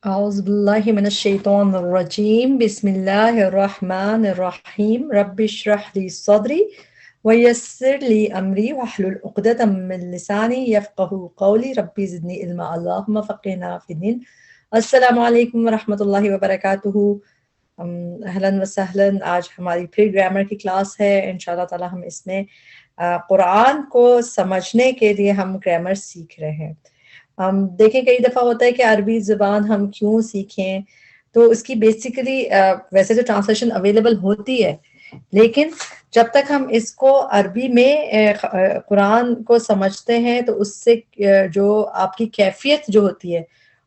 أعوذ بالله من الشيطان الرجيم بسم الله الرحمن الرحيم رب اشرح لي صدري ويسر لي أمري واحلل عقدة من لساني يفقهوا قولي ربي زدني علما اللهم فقهنا في الدين السلام علیکم ورحمۃ اللہ وبرکاتہ۔ اہلاً وسہلاً، آج ہماری پھر گرامر کی کلاس ہے۔ انشاءاللہ تعالی ہم اس میں قرآن کو سمجھنے کے لیے ہم گرامر سیکھ رہے ہیں۔ دیکھیں کئی دفعہ ہوتا ہے کہ عربی زبان ہم کیوں سیکھیں، تو اس کی بیسیکلی ویسے تو ٹرانسلیشن اویلیبل ہوتی ہے، لیکن جب تک ہم اس کو عربی میں قرآن کو سمجھتے ہیں تو اس سے جو آپ کی کیفیت جو ہوتی ہے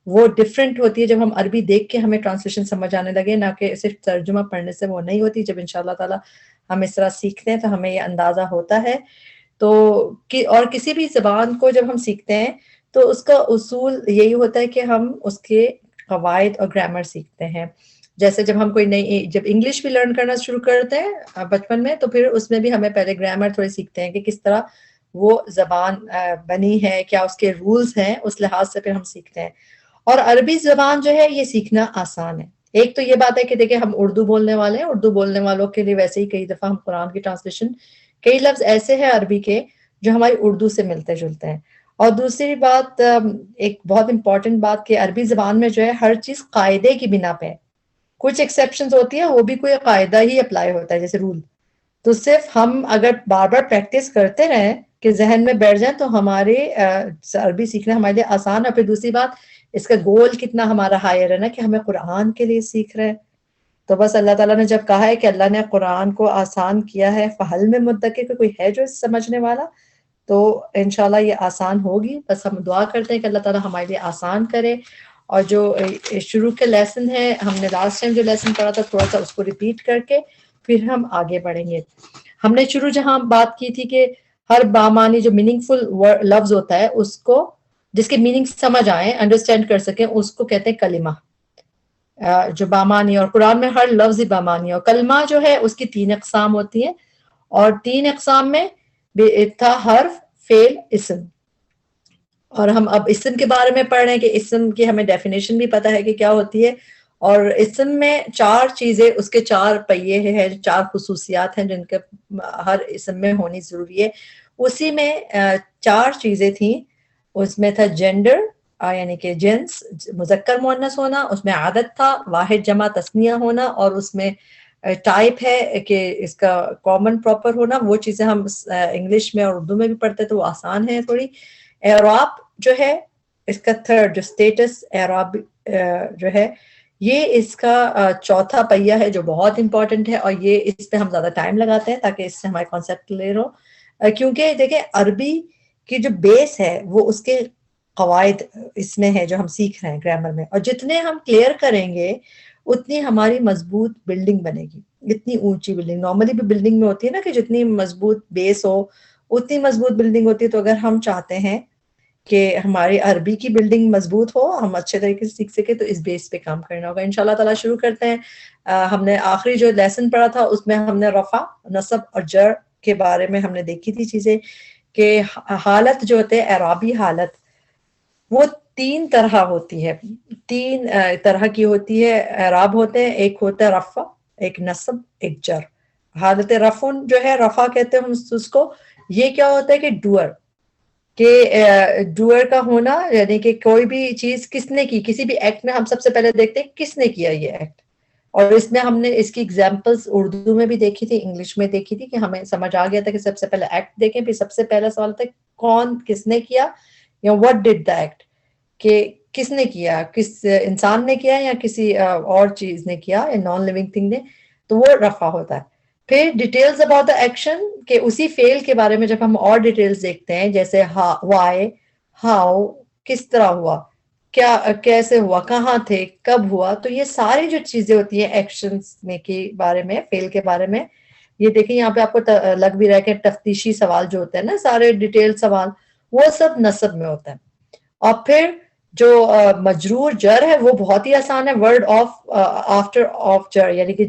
وہ ڈفرینٹ ہوتی ہے۔ جب ہم عربی دیکھ کے ہمیں ٹرانسلیشن سمجھ آنے لگے، نہ کہ صرف ترجمہ پڑھنے سے وہ نہیں ہوتی۔ جب انشاءاللہ تعالی ہم اس طرح سیکھتے ہیں تو ہمیں یہ اندازہ ہوتا ہے۔ تو اور کسی بھی زبان کو جب ہم سیکھتے ہیں تو اس کا اصول یہی ہوتا ہے کہ ہم اس کے قواعد اور گرامر سیکھتے ہیں۔ جیسے جب ہم کوئی نئی جب انگلش بھی لرن کرنا شروع کرتے ہیں بچپن میں، تو پھر اس میں بھی ہمیں پہلے گرامر تھوڑی سیکھتے ہیں کہ کس طرح وہ زبان بنی ہے، کیا اس کے رولز ہیں، اس لحاظ سے پھر ہم سیکھتے ہیں۔ اور عربی زبان جو ہے یہ سیکھنا آسان ہے۔ ایک تو یہ بات ہے کہ دیکھیں ہم اردو بولنے والے ہیں، اردو بولنے والوں کے لیے ویسے ہی کئی دفعہ ہم قرآن کی ٹرانسلیشن، کئی لفظ ایسے ہیں عربی کے جو ہماری اردو سے ملتے جلتے ہیں۔ اور دوسری بات، ایک بہت امپورٹنٹ بات کہ عربی زبان میں جو ہے ہر چیز قاعدے کی بنا پہ ہے۔ کچھ ایکسیپشنز ہوتی ہیں، وہ بھی کوئی قاعدہ ہی اپلائی ہوتا ہے، جیسے رول۔ تو صرف ہم اگر بار بار پریکٹس کرتے رہیں کہ ذہن میں بیٹھ جائیں تو ہمارے عربی سیکھنا ہمارے لیے آسان ہے۔ پھر دوسری بات، اس کا گول کتنا ہمارا ہائر ہے نا کہ ہمیں قرآن کے لیے سیکھ رہے ہیں۔ تو بس اللہ تعالیٰ نے جب کہا ہے کہ اللہ نے قرآن کو آسان کیا ہے، فہل میں مدکر کوئی ہے جو سمجھنے والا، تو انشاءاللہ یہ آسان ہوگی۔ بس ہم دعا کرتے ہیں کہ اللہ تعالیٰ ہمارے لیے آسان کرے۔ اور جو شروع کے لیسن ہے، ہم نے لاسٹ ٹائم جو لیسن پڑھا تھا تھوڑا سا اس کو ریپیٹ کر کے پھر ہم آگے بڑھیں گے۔ ہم نے شروع جہاں بات کی تھی کہ ہر بامانی جو میننگ فل لفظ ہوتا ہے، اس کو جس کے میننگ سمجھ آئیں، انڈرسٹینڈ کر سکیں، اس کو کہتے ہیں کلمہ، جو بامانی۔ اور قرآن میں ہر لفظ ہی بامانی ہے۔ اور کلمہ جو ہے اس کی 3 اقسام ہوتی ہیں، اور 3 اقسام میں تھا حرف، فعل، اسم۔ اور ہم اب اسم کے بارے میں پڑھ رہے ہیں کہ اسم کی ہمیں ڈیفینیشن بھی پتہ ہے کہ کیا ہوتی ہے۔ اور اسم میں 4 چیزیں، اس کے 4 پہیے ہیں، 4 خصوصیات ہیں جن کے ہر اسم میں ہونی ضروری ہے۔ اسی میں 4 چیزیں تھیں۔ اس میں تھا جینڈر، یعنی کہ جنس، مذکر مؤنث ہونا، اس میں عدد تھا، واحد جمع تثنیہ ہونا، اور اس میں ٹائپ ہے کہ اس کا کامن پراپر ہونا۔ وہ چیزیں ہم انگلش میں اور اردو میں بھی پڑھتے تو وہ آسان ہے تھوڑی۔ اعراب جو ہے اس کا 3rd، جو اسٹیٹس اعراب جو ہے یہ اس کا 4تھا پہیہ ہے جو بہت امپورٹنٹ ہے، اور یہ اس پہ ہم زیادہ ٹائم لگاتے ہیں تاکہ اس سے ہمارے کانسیپٹ کلیئر ہو۔ کیونکہ دیکھیں عربی کی جو بیس ہے وہ اس کے قواعد اس میں ہے جو ہم سیکھ رہے ہیں گرامر میں، اور جتنے ہم کلیئر کریں گے اتنی ہماری مضبوط بلڈنگ بنے گی، اتنی اونچی بلڈنگ۔ نارملی بھی بلڈنگ میں ہوتی ہے نا کہ جتنی مضبوط بیس ہو اتنی مضبوط بلڈنگ ہوتی ہے۔ تو اگر ہم چاہتے ہیں کہ ہماری عربی کی بلڈنگ مضبوط ہو، ہم اچھے طریقے سے سیکھ سکیں، تو اس بیس پہ کام کرنا ہوگا۔ انشاءاللہ تعالیٰ شروع کرتے ہیں۔ ہم نے آخری جو لیسن پڑھا تھا اس میں ہم نے رفع، نصب اور جر کے بارے میں ہم نے دیکھی تھی چیزیں، کہ حالت جو ہوتے ہیں اعرابی حالت وہ 3 طرح ہوتی ہے، 3 طرح کی ہوتی ہے۔ اعراب ہوتے ہیں، ایک ہوتا ہے رفع، ایک نصب، ایک جر۔ حالت رفع جو ہے، رفع کہتے ہیں ہم اس کو، یہ کیا ہوتا ہے کہ ڈوئر، کہ ڈوئر کا ہونا، یعنی کہ کوئی بھی چیز کس نے کی، کسی بھی ایکٹ میں ہم سب سے پہلے دیکھتے ہیں کس نے کیا یہ ایکٹ۔ اور اس میں ہم نے اس کی ایگزامپلس اردو میں بھی دیکھی تھی، انگلش میں دیکھی تھی، کہ ہمیں سمجھ آ گیا تھا کہ سب سے پہلے ایکٹ دیکھیں، پھر سب سے پہلا سوال تھا کون، کس نے کیا، یا what did the act، کہ کس نے کیا، کس انسان نے کیا یا کسی اور چیز نے کیا، یا نان لیونگ تھنگ نے، تو وہ رفع ہوتا ہے۔ پھر ڈیٹیلز اباؤٹ دا ایکشن، کہ اسی فعل کے بارے میں جب ہم اور ڈیٹیلز دیکھتے ہیں، جیسے وائی، ہاؤ، کس طرح ہوا، کیا، کیسے ہوا، کہاں تھے، کب ہوا، تو یہ ساری جو چیزیں ہوتی ہیں ایکشنز میں کے بارے میں، فعل کے بارے میں، یہ دیکھیں یہاں پہ آپ کو لگ بھی رہا ہے کہ تفتیشی سوال جو ہوتے ہیں نا، سارے ڈیٹیل سوال، وہ سب نصب میں ہوتا ہے۔ اور پھر جو مجرور جر ہے وہ بہت ہی آسان ہے، ورڈ آف آفٹر آف جر، یعنی کہ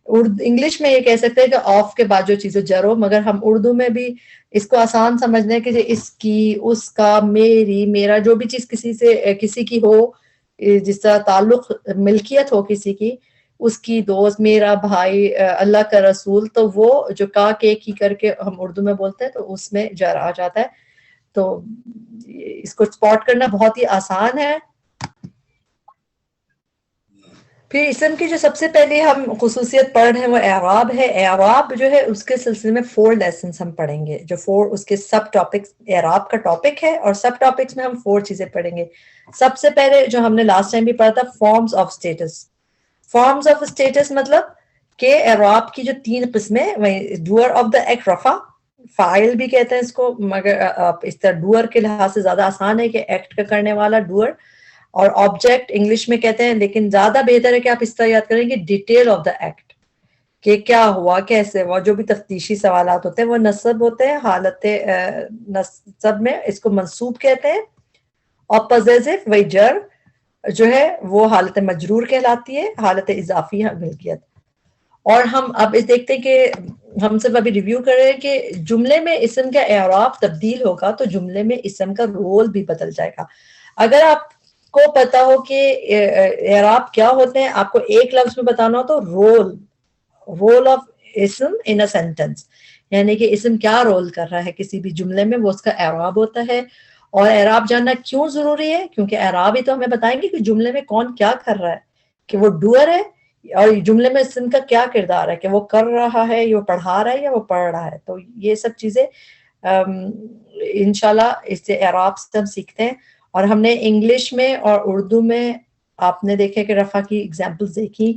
انگلش میں یہ کہہ سکتے ہیں کہ آف کے بعد جو چیزیں جر ہو، مگر ہم اردو میں بھی اس کو آسان سمجھنے کہ اس کی، اس کا، میری، میرا، جو بھی چیز کسی سے کسی کی ہو، جس طرح تعلق ملکیت ہو کسی کی، اس کی دوست، میرا بھائی، اللہ کا رسول، تو وہ جو کا کے کی کر کے ہم اردو میں بولتے ہیں تو اس میں جر آ جاتا ہے. تو اس کو اسپاٹ کرنا بہت ہی آسان ہے. پھر اسم کی جو سب سے پہلے ہم خصوصیت پڑھ رہے ہیں وہ اعراب ہے. اعراب جو ہے اس کے سلسلے میں 4 لیسنس ہم پڑھیں گے، جو 4 اس کے سب ٹاپکس اعراب کا ٹاپک ہے، اور سب ٹاپکس میں ہم 4 چیزیں پڑھیں گے. سب سے پہلے جو ہم نے لاسٹ ٹائم بھی پڑھا تھا، forms of states. Forms of states مطلب کہ اعراب کی جو 3 قسمیں، ڈوئر آف دا ایکٹ، رفع، فاعل بھی کہتے ہیں اس کو، مگر اس طرح ڈوئر کے لحاظ سے زیادہ آسان ہے کہ ایکٹ کا کرنے والا ڈوئر، اور آبجیکٹ انگلش میں کہتے ہیں، لیکن زیادہ بہتر ہے کہ آپ اس طرح یاد کریں گے ڈیٹیل آف دا ایکٹ، کہ کیا ہوا، کیسے ہوا. جو بھی تفتیشی سوالات ہوتے ہیں وہ نصب ہوتے ہیں. حالت نصب میں اس کو منصوب کہتے ہیں، اور پوزیسو وہی جر جو ہے وہ حالت مجرور کہلاتی ہے، حالت اضافی ملکیت. اور ہم اب اس دیکھتے ہیں کہ ہم صرف ابھی ریویو کر رہے ہیں کہ جملے میں اسم کا اعراب تبدیل ہوگا تو جملے میں اسم کا رول بھی بدل جائے گا. اگر آپ کو پتا ہو کہ اعراب کیا ہوتے ہیں، آپ کو ایک لفظ میں بتانا ہو تو رول آف اسم ان اے سینٹینس، یعنی کہ اسم کیا رول کر رہا ہے کسی بھی جملے میں، وہ اس کا اعراب ہوتا ہے. اور اعراب جاننا کیوں ضروری ہے؟ کیونکہ اعراب ہی تو ہمیں بتائیں گے کہ جملے میں کون کیا کر رہا ہے، کہ وہ ڈوئر ہے، اور جملے میں اسم کا کیا کردار ہے، کہ وہ کر رہا ہے، یا وہ پڑھا رہا ہے، یا وہ پڑھ رہا ہے. تو یہ سب چیزیں انشاءاللہ اس سے اعراب سے ہم سیکھتے ہیں. اور ہم نے انگلش میں اور اردو میں آپ نے دیکھے کہ رفع کی ایگزامپلز دیکھی،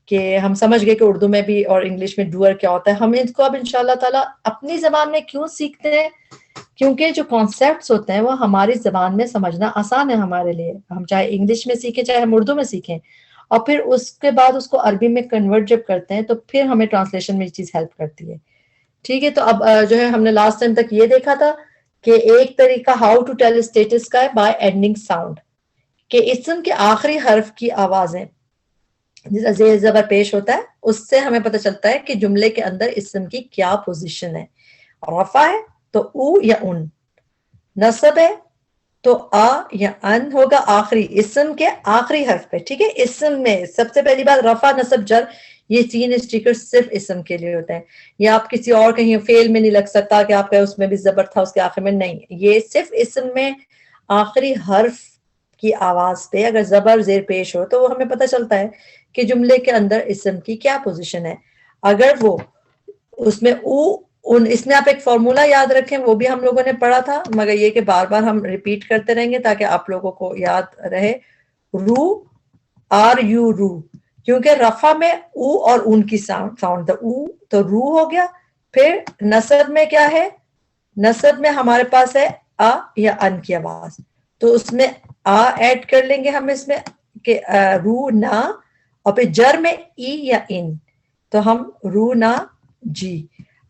کہ ہم سمجھ گئے کہ اردو میں بھی اور انگلش میں ڈوئر کیا ہوتا ہے. ہم اس کو اب انشاءاللہ تعالیٰ اپنی زبان میں کیوں سیکھتے ہیں؟ کیونکہ جو کانسیپٹس ہوتے ہیں وہ ہماری زبان میں سمجھنا آسان ہے ہمارے لیے. ہم چاہے انگلش میں سیکھیں چاہے ہم اردو میں سیکھیں، اور پھر اس کے بعد اس کو عربی میں کنورٹ جب کرتے ہیں تو پھر ہمیں ٹرانسلیشن میں یہ چیز ہیلپ کرتی ہے. ٹھیک ہے، تو اب جو ہے ہم نے لاسٹ ٹائم تک یہ دیکھا تھا کہ ایک طریقہ ہاؤ ٹو ٹیل اسٹیٹس کا ہے بائی اینڈنگ ساؤنڈ، کہ اسم کے آخری حرف کی آوازیں جیسا زیر زبر پیش ہوتا ہے اس سے ہمیں پتہ چلتا ہے کہ جملے کے اندر اسم کی کیا پوزیشن ہے. رفع ہے تو او یا ان، نصب ہے تو آ یا ان ہوگا آخری اسم کے آخری حرف پہ. ٹھیک ہے، اسم میں سب سے پہلی بات رفع، نصب، جر، یہ 3 اسٹیکر صرف اسم کے لیے ہوتے ہیں. یہ آپ کسی اور کہیں فیل میں نہیں لگ سکتا کہ آپ کا اس میں بھی زبر تھا اس کے آخر میں، نہیں. یہ صرف اسم میں آخری حرف کی آواز پہ اگر زبر زیر پیش ہو تو وہ ہمیں پتہ چلتا ہے کہ جملے کے اندر اسم کی کیا پوزیشن ہے. اگر وہ اس میں اس میں آپ ایک فارمولا یاد رکھیں، وہ بھی ہم لوگوں نے پڑھا تھا، مگر یہ کہ بار بار ہم ریپیٹ کرتے رہیں گے تاکہ آپ لوگوں کو یاد رہے. رو آر یو رو، کیونکہ رفع میں او اور ان کی ساؤنڈ او تو رو ہو گیا. پھر نصب میں کیا ہے؟ نصب میں ہمارے پاس ہے آ یا ان کی آواز، تو اس میں آ ایڈ کر لیں گے ہم اس میں کہ رو نا، اور پھر جر میں ای یا ان تو ہم رو نا جی.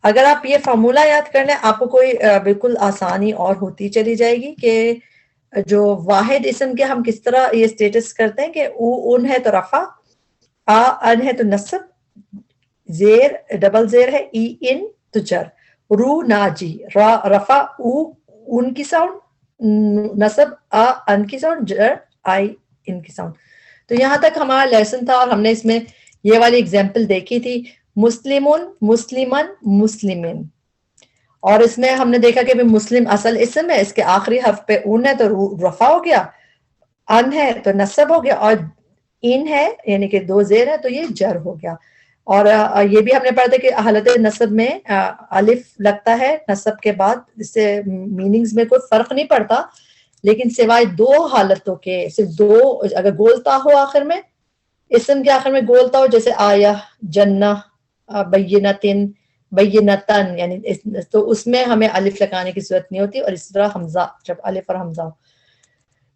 اگر آپ یہ فارمولا یاد کر لیں آپ کو کوئی بالکل آسانی اور ہوتی چلی جائے گی کہ جو واحد اسم کے ہم کس طرح یہ اسٹیٹس کرتے ہیں کہ او ان ہے تو رفع، آ ان ہے تو نصب، زیر ڈبل زیر ہے ای ان تو جر. رو نا جی، رفع او ان کی ساؤنڈ، نصب آ ان کی ساؤنڈ، جر آئی ان کی ساؤنڈ. تو یہاں تک ہمارا لیسن تھا، اور ہم نے اس میں یہ والی اگزامپل دیکھی تھی، مسلمون، مسلمن، مسلمین. اور اس میں ہم نے دیکھا کہ مسلم اصل اسم ہے، اس کے آخری حرف پہ اون ہے تو رفع ہو گیا، ان ہے تو نصب ہو گیا، اور ان ہے یعنی کہ 2 زیر ہے تو یہ جر ہو گیا. اور یہ بھی ہم نے پڑھا تھا کہ حالت نصب میں الف لگتا ہے نصب کے بعد، اس سے میننگز میں کوئی فرق نہیں پڑتا، لیکن سوائے 2 حالتوں کے، صرف 2، اگر گولتا ہو آخر میں، اسم کے آخر میں گولتا ہو، جیسے آیا، جنہ، بینتن، بینتن، یعنی تو اس میں ہمیں الف لگانے کی ضرورت نہیں ہوتی. اور اس طرح حمزہ، جب الف اور حمزہ ہو.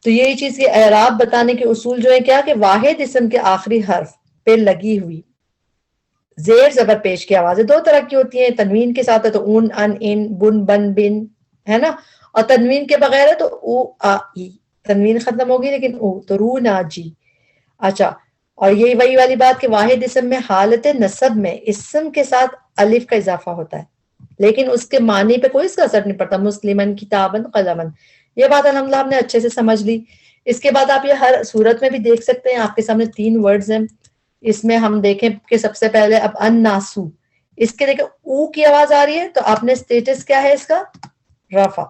تو یہی چیز کے اعراب بتانے کے اصول جو ہے کیا، کہ واحد اسم کے آخری حرف پہ لگی ہوئی زیر زبر پیش کی آوازیں 2 طرح کی ہوتی ہیں. تنوین کے ساتھ ہے تو اون، ان، ان، بن، بن، بن، ہے نا، اور تنوین کے بغیر ہے تو او، آ، ای. تنوین ختم ہوگی لیکن او تو رو نا جی. اچھا، اور یہی وہی والی بات کہ واحد اسم میں حالت نصب میں اسم کے ساتھ الف کا اضافہ ہوتا ہے، لیکن اس کے معنی پہ کوئی اس کا اثر نہیں پڑتا. مسلمن، کتابن، قلمن، یہ بات الحمدللہ ہم نے اچھے سے سمجھ لی اس کے بعد آپ یہ ہر صورت میں بھی دیکھ سکتے ہیں، آپ کے سامنے 3 ورڈز ہیں. اس میں ہم دیکھیں کہ سب سے پہلے اب الناسو، اس کے دیکھیں او کی آواز آ رہی ہے تو آپ نے اسٹیٹس کیا ہے اس کا؟ رفع.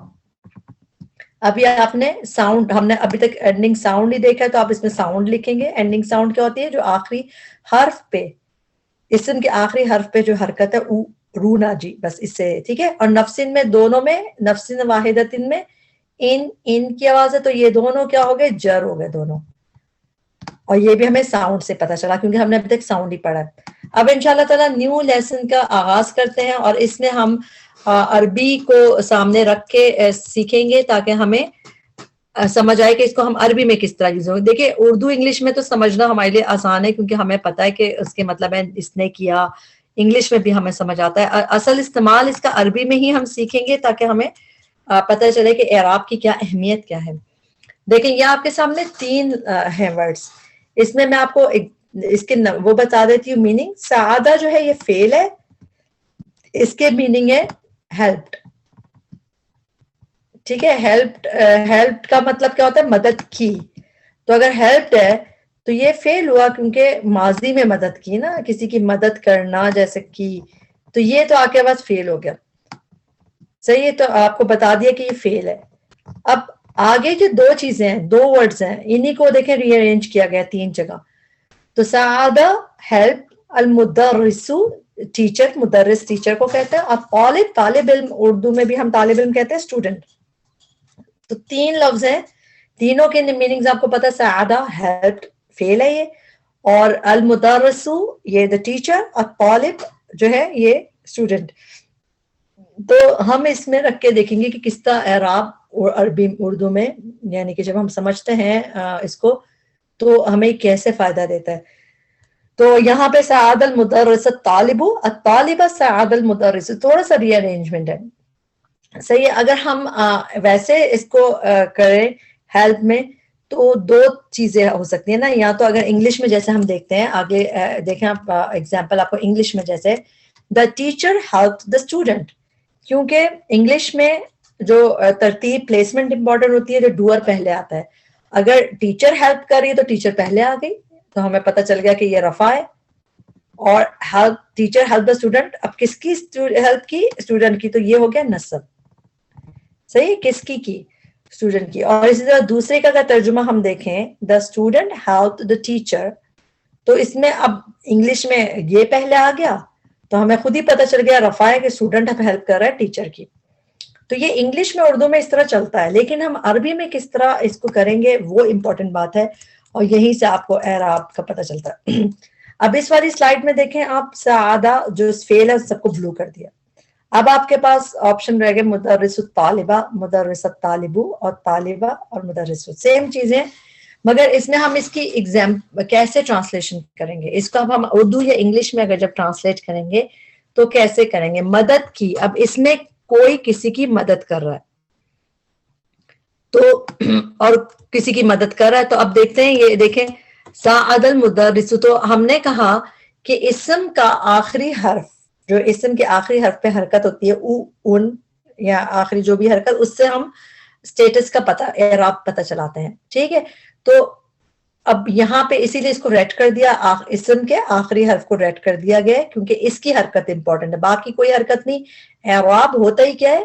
ابھی آپ نے ساؤنڈ، ہم نے ابھی تک اینڈنگ ساؤنڈ ہی دیکھا ہے، تو آپ اس میں ساؤنڈ لکھیں گے. اینڈنگ ساؤنڈ کیا ہوتی ہے؟ جو آخری حرف پہ، اسم کے آخری حرف پہ جو حرکت ہے، او رو نا جی، بس اس سے ٹھیک ہے. اور نفسن میں دونوں میں، نفسن واحدتن میں ان کی آواز ہے، تو یہ دونوں کیا ہو گئے؟ جر ہو گئے دونوں. اور یہ بھی ہمیں ساؤنڈ سے پتا چلا کیونکہ ہم نے ابھی تک ساؤنڈ ہی پڑھا ہے. اب انشاءاللہ تعالیٰ نیو لیسن کا آغاز کرتے ہیں، اور اس میں ہم عربی کو سامنے رکھ کے سیکھیں گے تاکہ ہمیں سمجھ آئے کہ اس کو ہم عربی میں کس طرح یوز ہوں. دیکھیں اردو انگلش میں تو سمجھنا ہمارے لیے آسان ہے کیونکہ ہمیں پتہ ہے کہ اس کے مطلب ہے اس نے کیا، انگلش میں بھی ہمیں سمجھ آتا ہے. اصل استعمال اس کا عربی میں ہی ہم سیکھیں گے تاکہ ہمیں پتہ چلے کہ اعراب کی کیا اہمیت کیا ہے. دیکھیں یہ آپ کے سامنے 3 ہیں ورڈز، اس میں آپ کو اس کے وہ بتا دیتی ہوں میننگ. سعادہ جو ہے یہ فعل ہے، اس کے میننگ ہے ہیلپڈ. ٹھیک ہے، ہیلپ کا مطلب کیا ہوتا ہے؟ مدد کی. تو اگر ہیلپڈ ہے تو یہ فعل ہوا کیونکہ ماضی میں مدد کی نا، کسی کی مدد کرنا جیسے کی، تو یہ تو آپ کے پاس فعل ہو گیا. صحیح ہے، تو آپ کو بتا دیا کہ یہ فعل ہے. اب آگے جو 2 چیزیں ہیں، 2 ورڈز ہیں، انہی کو دیکھیں ری ارینج کیا گیا 3 جگہ. تو سعادہ ہیلپ، المدرسو ٹیچر، مدرس ٹیچر کو کہتے ہیں، اور طالب طالب علم، اردو میں بھی ہم طالب علم کہتے ہیں اسٹوڈنٹ. تو 3 لفظ ہیں، تینوں کے میننگز آپ کو پتا. سعادہ ہیلپ فعل ہے یہ، اور المدرسو یہ دا ٹیچر، اور طالب جو ہے یہ اسٹوڈنٹ. تو ہم اس میں رکھ کے دیکھیں گے کہ کس طرح اعراب عربی اردو میں، یعنی کہ جب ہم سمجھتے ہیں اس کو تو ہمیں کیسے فائدہ دیتا ہے. تو یہاں پہ سعاد المدرس الطالب، الطالبہ سعاد المدرس، تھوڑا سا ری ارینجمنٹ ہے. صحیح ہے. اگر ہم ویسے اس کو کریں ہیلپ میں تو 2 چیزیں ہو سکتی ہیں نا. یا تو اگر انگلش میں جیسے ہم دیکھتے ہیں آگے دیکھیں آپ ایگزامپل آپ کو انگلش میں جیسے the teacher help the student, کیونکہ انگلش میں جو ترتیب پلیسمنٹ امپورٹنٹ ہوتی ہے، جو ڈوئر پہلے آتا ہے. اگر ٹیچر ہیلپ کر رہی ہے تو ٹیچر پہلے آ گئی، تو ہمیں پتہ چل گیا کہ یہ رفع ہے. اور help teacher help the student, اب کس کی ہیلپ کی؟ اسٹوڈنٹ کی، تو یہ ہو گیا نصب. صحیح، کس کی اسٹوڈنٹ کی. اور اسی طرح دوسرے کا ترجمہ ہم دیکھیں، the student help the teacher, تو اس میں اب انگلش میں یہ پہلے آ گیا تو ہمیں خود ہی پتہ چل گیا رفع ہے کہ اسٹوڈنٹ ہیلپ کر رہا ہے ٹیچر کی. تو یہ انگلش میں اردو میں اس طرح چلتا ہے، لیکن ہم عربی میں کس طرح اس کو کریں گے وہ امپورٹنٹ بات ہے، اور یہیں سے آپ کو اعراب کا پتہ چلتا ہے. اب اس والی سلائیڈ میں دیکھیں آپ، سعادہ جو فعل ہے سب کو بلو کر دیا. اب آپ کے پاس آپشن رہ گئے مدرس الطالبہ، مدرس الطالبو، اور طالبہ اور مدرس. سیم چیزیں، مگر اس میں ہم اس کی ایگزام کیسے ٹرانسلیشن کریں گے، اس کو اب ہم اردو یا انگلش میں اگر جب ٹرانسلیٹ کریں گے تو کیسے کریں گے؟ مدد کی. اب اس میں کوئی کسی کی مدد کر رہا ہے تو اور کسی کی مدد کر رہا ہے، تو اب دیکھتے ہیں، یہ دیکھیں سعد المدرس، تو ہم نے کہا کہ اسم کا آخری حرف، جو اسم کے آخری حرف پہ حرکت ہوتی ہے، او، ان، یا آخری جو بھی حرکت، اس سے ہم اسٹیٹس کا پتہ، اعراب پتہ چلاتے ہیں. ٹھیک ہے، تو اب یہاں پہ اسی لیے اس کو ریٹ کر دیا، اسم کے آخری حرف کو ریٹ کر دیا گیا کیونکہ اس کی حرکت امپورٹنٹ ہے، باقی کوئی حرکت نہیں. اعراب ہوتا ہی کیا ہے؟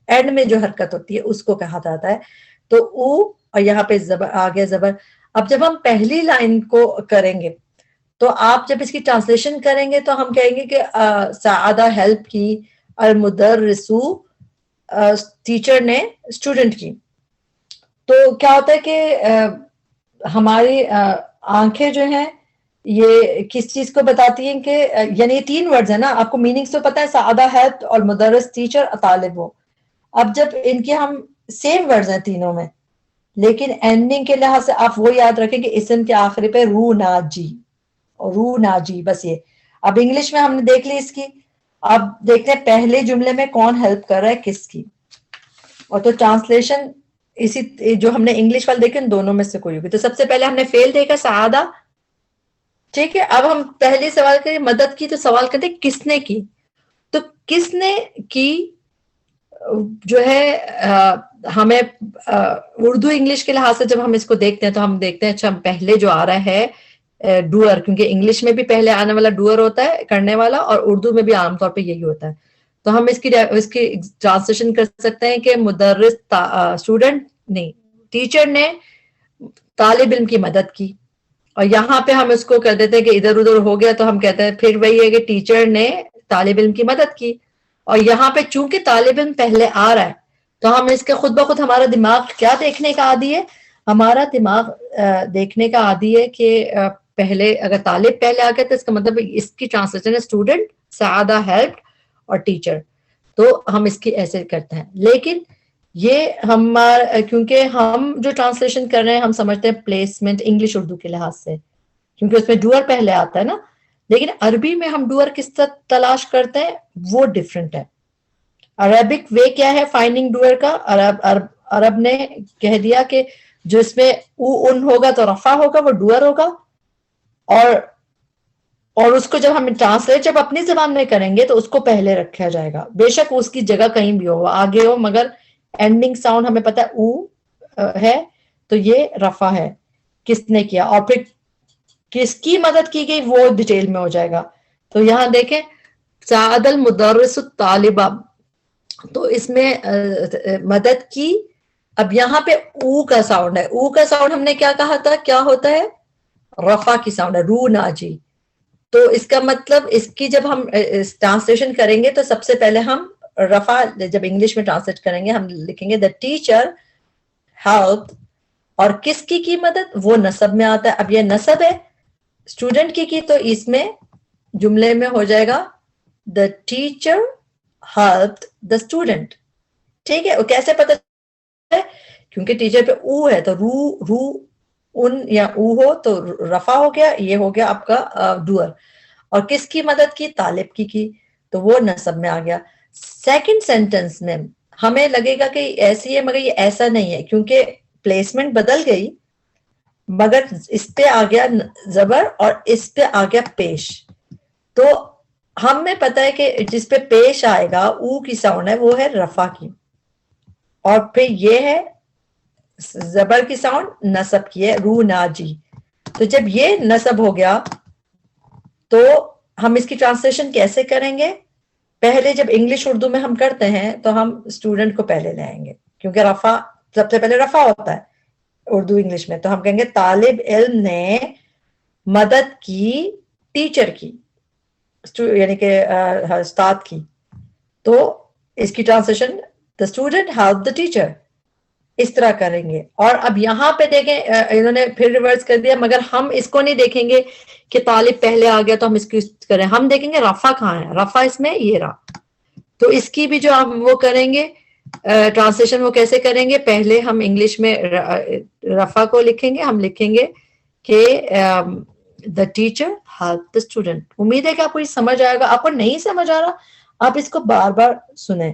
اینڈ میں جو حرکت ہوتی ہے اس کو کہا جاتا ہے. تو او، اور یہاں پہ زبر آگے زبر. اب جب ہم پہلی لائن کو کریں گے تو آپ جب اس کی ٹرانسلیشن کریں گے تو ہم کہیں گے کہ سعادہ ہیلپ کی، المدرسو ٹیچر نے اسٹوڈنٹ کی. تو کیا ہوتا ہے کہ ہماری آنکھیں جو ہیں یہ کس چیز کو بتاتی ہیں کہ یعنی یہ 3 ورڈز ہیں نا، آپ کو میننگز تو پتہ ہے، سعادہ ہیلپ اور مدرس ٹیچر طالب ہو. اب جب ان کے ہم سیم ورڈز ہیں تینوں میں، لیکن اینڈنگ کے لحاظ سے آپ وہ یاد رکھیں کہ اسم کے آخری پہ رو ناجی، رو ناجی، بس یہ. اب انگلش میں ہم نے دیکھ لی اس کی، اب دیکھتے ہیں پہلے جملے میں کون ہیلپ کر رہا ہے کس کی. اور تو ٹرانسلیشن اسی جو ہم نے انگلش والے دیکھے ان دونوں میں سے کوئی ہوگی. تو سب سے پہلے ہم نے فعل دیکھا سعادہ. ٹھیک ہے، اب ہم پہلے سوال کریں مدد کی، تو سوال کرتے کس نے کی. تو کس نے کی جو ہے ہمیں اردو انگلش کے لحاظ سے جب ہم اس کو دیکھتے ہیں تو ہم دیکھتے ہیں اچھا پہلے جو آ رہا ہے ڈوئر، کیونکہ انگلش میں بھی پہلے آنے والا ڈوئر ہوتا ہے کرنے والا، اور اردو میں بھی عام طور پہ یہی ہوتا ہے. تو ہم اس کی ٹرانسلیشن کر سکتے ہیں کہ مدرس اسٹوڈنٹ نہیں، ٹیچر نے طالب علم کی مدد کی. اور یہاں پہ ہم اس کو کر دیتے ہیں کہ ادھر ادھر ہو گیا تو ہم کہتے ہیں پھر وہی ہے کہ ٹیچر نے طالب علم کی مدد کی. اور یہاں پہ چونکہ طالب علم پہلے آ رہا ہے تو ہم اس کے خود بخود ہمارا دماغ کیا دیکھنے کا عادی ہے، ہمارا دماغ دیکھنے کا عادی ہے کہ پہلے اگر طالب پہلے آ گیا تو اس کا مطلب اس کی ٹرانسلیشن ہے اسٹوڈنٹ، سعادہ ہیلپ اور ٹیچر. تو ہم اس کی ایسے کرتے ہیں. لیکن یہ ہمارا کیونکہ ہم جو ٹرانسلیشن کر رہے ہیں ہم سمجھتے ہیں پلیسمنٹ انگلش اردو کے لحاظ سے، کیونکہ اس میں ڈوئر پہلے آتا ہے نا. لیکن عربی میں ہم ڈوئر کس طرح تلاش کرتے ہیں وہ ڈفرینٹ ہے. عربک وے کیا ہے فائنڈنگ ڈوئر کا؟ عرب نے کہہ دیا کہ جو اس میں او ان ہوگا تو رفع ہوگا، وہ ڈوئر ہوگا. اور اس کو جب ہم ٹرانسلیٹ جب اپنی زبان میں کریں گے تو اس کو پہلے رکھا جائے گا، بے شک اس کی جگہ کہیں بھی ہو، آگے ہو، مگر اینڈنگ ساؤنڈ ہمیں پتا ہے او ہے تو یہ رفع ہے کس نے کیا، اور پھر کس کی مدد کی گئی وہ ڈیٹیل میں ہو جائے گا. تو یہاں دیکھیں سعد المدرس الطالبہ، تو اس میں مدد کی. اب یہاں پہ او کا ساؤنڈ ہے، او کا ساؤنڈ ہم نے کیا کہا تھا کیا ہوتا ہے؟ رفع کی ساؤنڈ ہے، رو ناجی. تو اس کا مطلب اس کی جب ہم ٹرانسلیشن کریں گے تو سب سے پہلے ہم رفع جب انگلش میں ٹرانسلیٹ کریں گے ہم لکھیں گے دا ٹیچر ہیلپ، اور کس کی مدد؟ وہ نسب میں آتا ہے. اب یہ نسب ہے اسٹوڈنٹ کی تو اس میں جملے میں ہو جائے گا the teacher helped the student. ٹھیک ہے، وہ کیسے پتہ ہے؟ کیونکہ ٹیچر پہ او ہے تو رو ان یا او ہو تو رفع ہو گیا، یہ ہو گیا آپ کا ڈوئر. اور کس کی مدد کی؟ طالب کی تو وہ نسب میں آ گیا. سیکنڈ سینٹنس میں ہمیں لگے گا کہ ایسی ہے، مگر یہ ایسا نہیں ہے کیونکہ پلیسمنٹ بدل گئی، مگر اس پہ آ گیا زبر اور اس پہ آ گیا پیش. تو ہمیں پتا ہے کہ جس پہ پیش آئے گا او کی ساؤنڈ ہے وہ ہے رفع کی، اور پھر یہ ہے زبر کی ساؤنڈ نصب کی ہے، رو ناجی. تو جب یہ نصب ہو گیا تو ہم اس کی ٹرانسلیشن کیسے کریں گے؟ پہلے جب انگلش اردو میں ہم کرتے ہیں تو ہم اسٹوڈنٹ کو پہلے لے آئیں گے، کیونکہ رفع سب سے پہلے رفع ہوتا ہے اردو انگلش میں. تو ہم کہیں گے طالب علم نے مدد کی ٹیچر کی، یعنی کہ استاد کی. تو اس کی translation the student helped the teacher، اس طرح کریں گے. اور اب یہاں پہ دیکھیں انہوں نے پھر ریورس کر دیا، مگر ہم اس کو نہیں دیکھیں گے کہ طالب پہلے آ گیا تو ہم اس کی کریں، ہم دیکھیں گے رفع کہاں ہے. رفع اس میں یہ رہا. تو اس کی بھی جو ہم وہ کریں گے ٹرانسلیشن وہ کیسے کریں گے؟ پہلے ہم انگلش میں رفع کو لکھیں گے، ہم لکھیں گے کہ the teacher helped the student. امید ہے کہ آپ کو یہ سمجھ آئے گا. آپ کو نہیں سمجھ آ رہا آپ اس کو بار بار سنیں.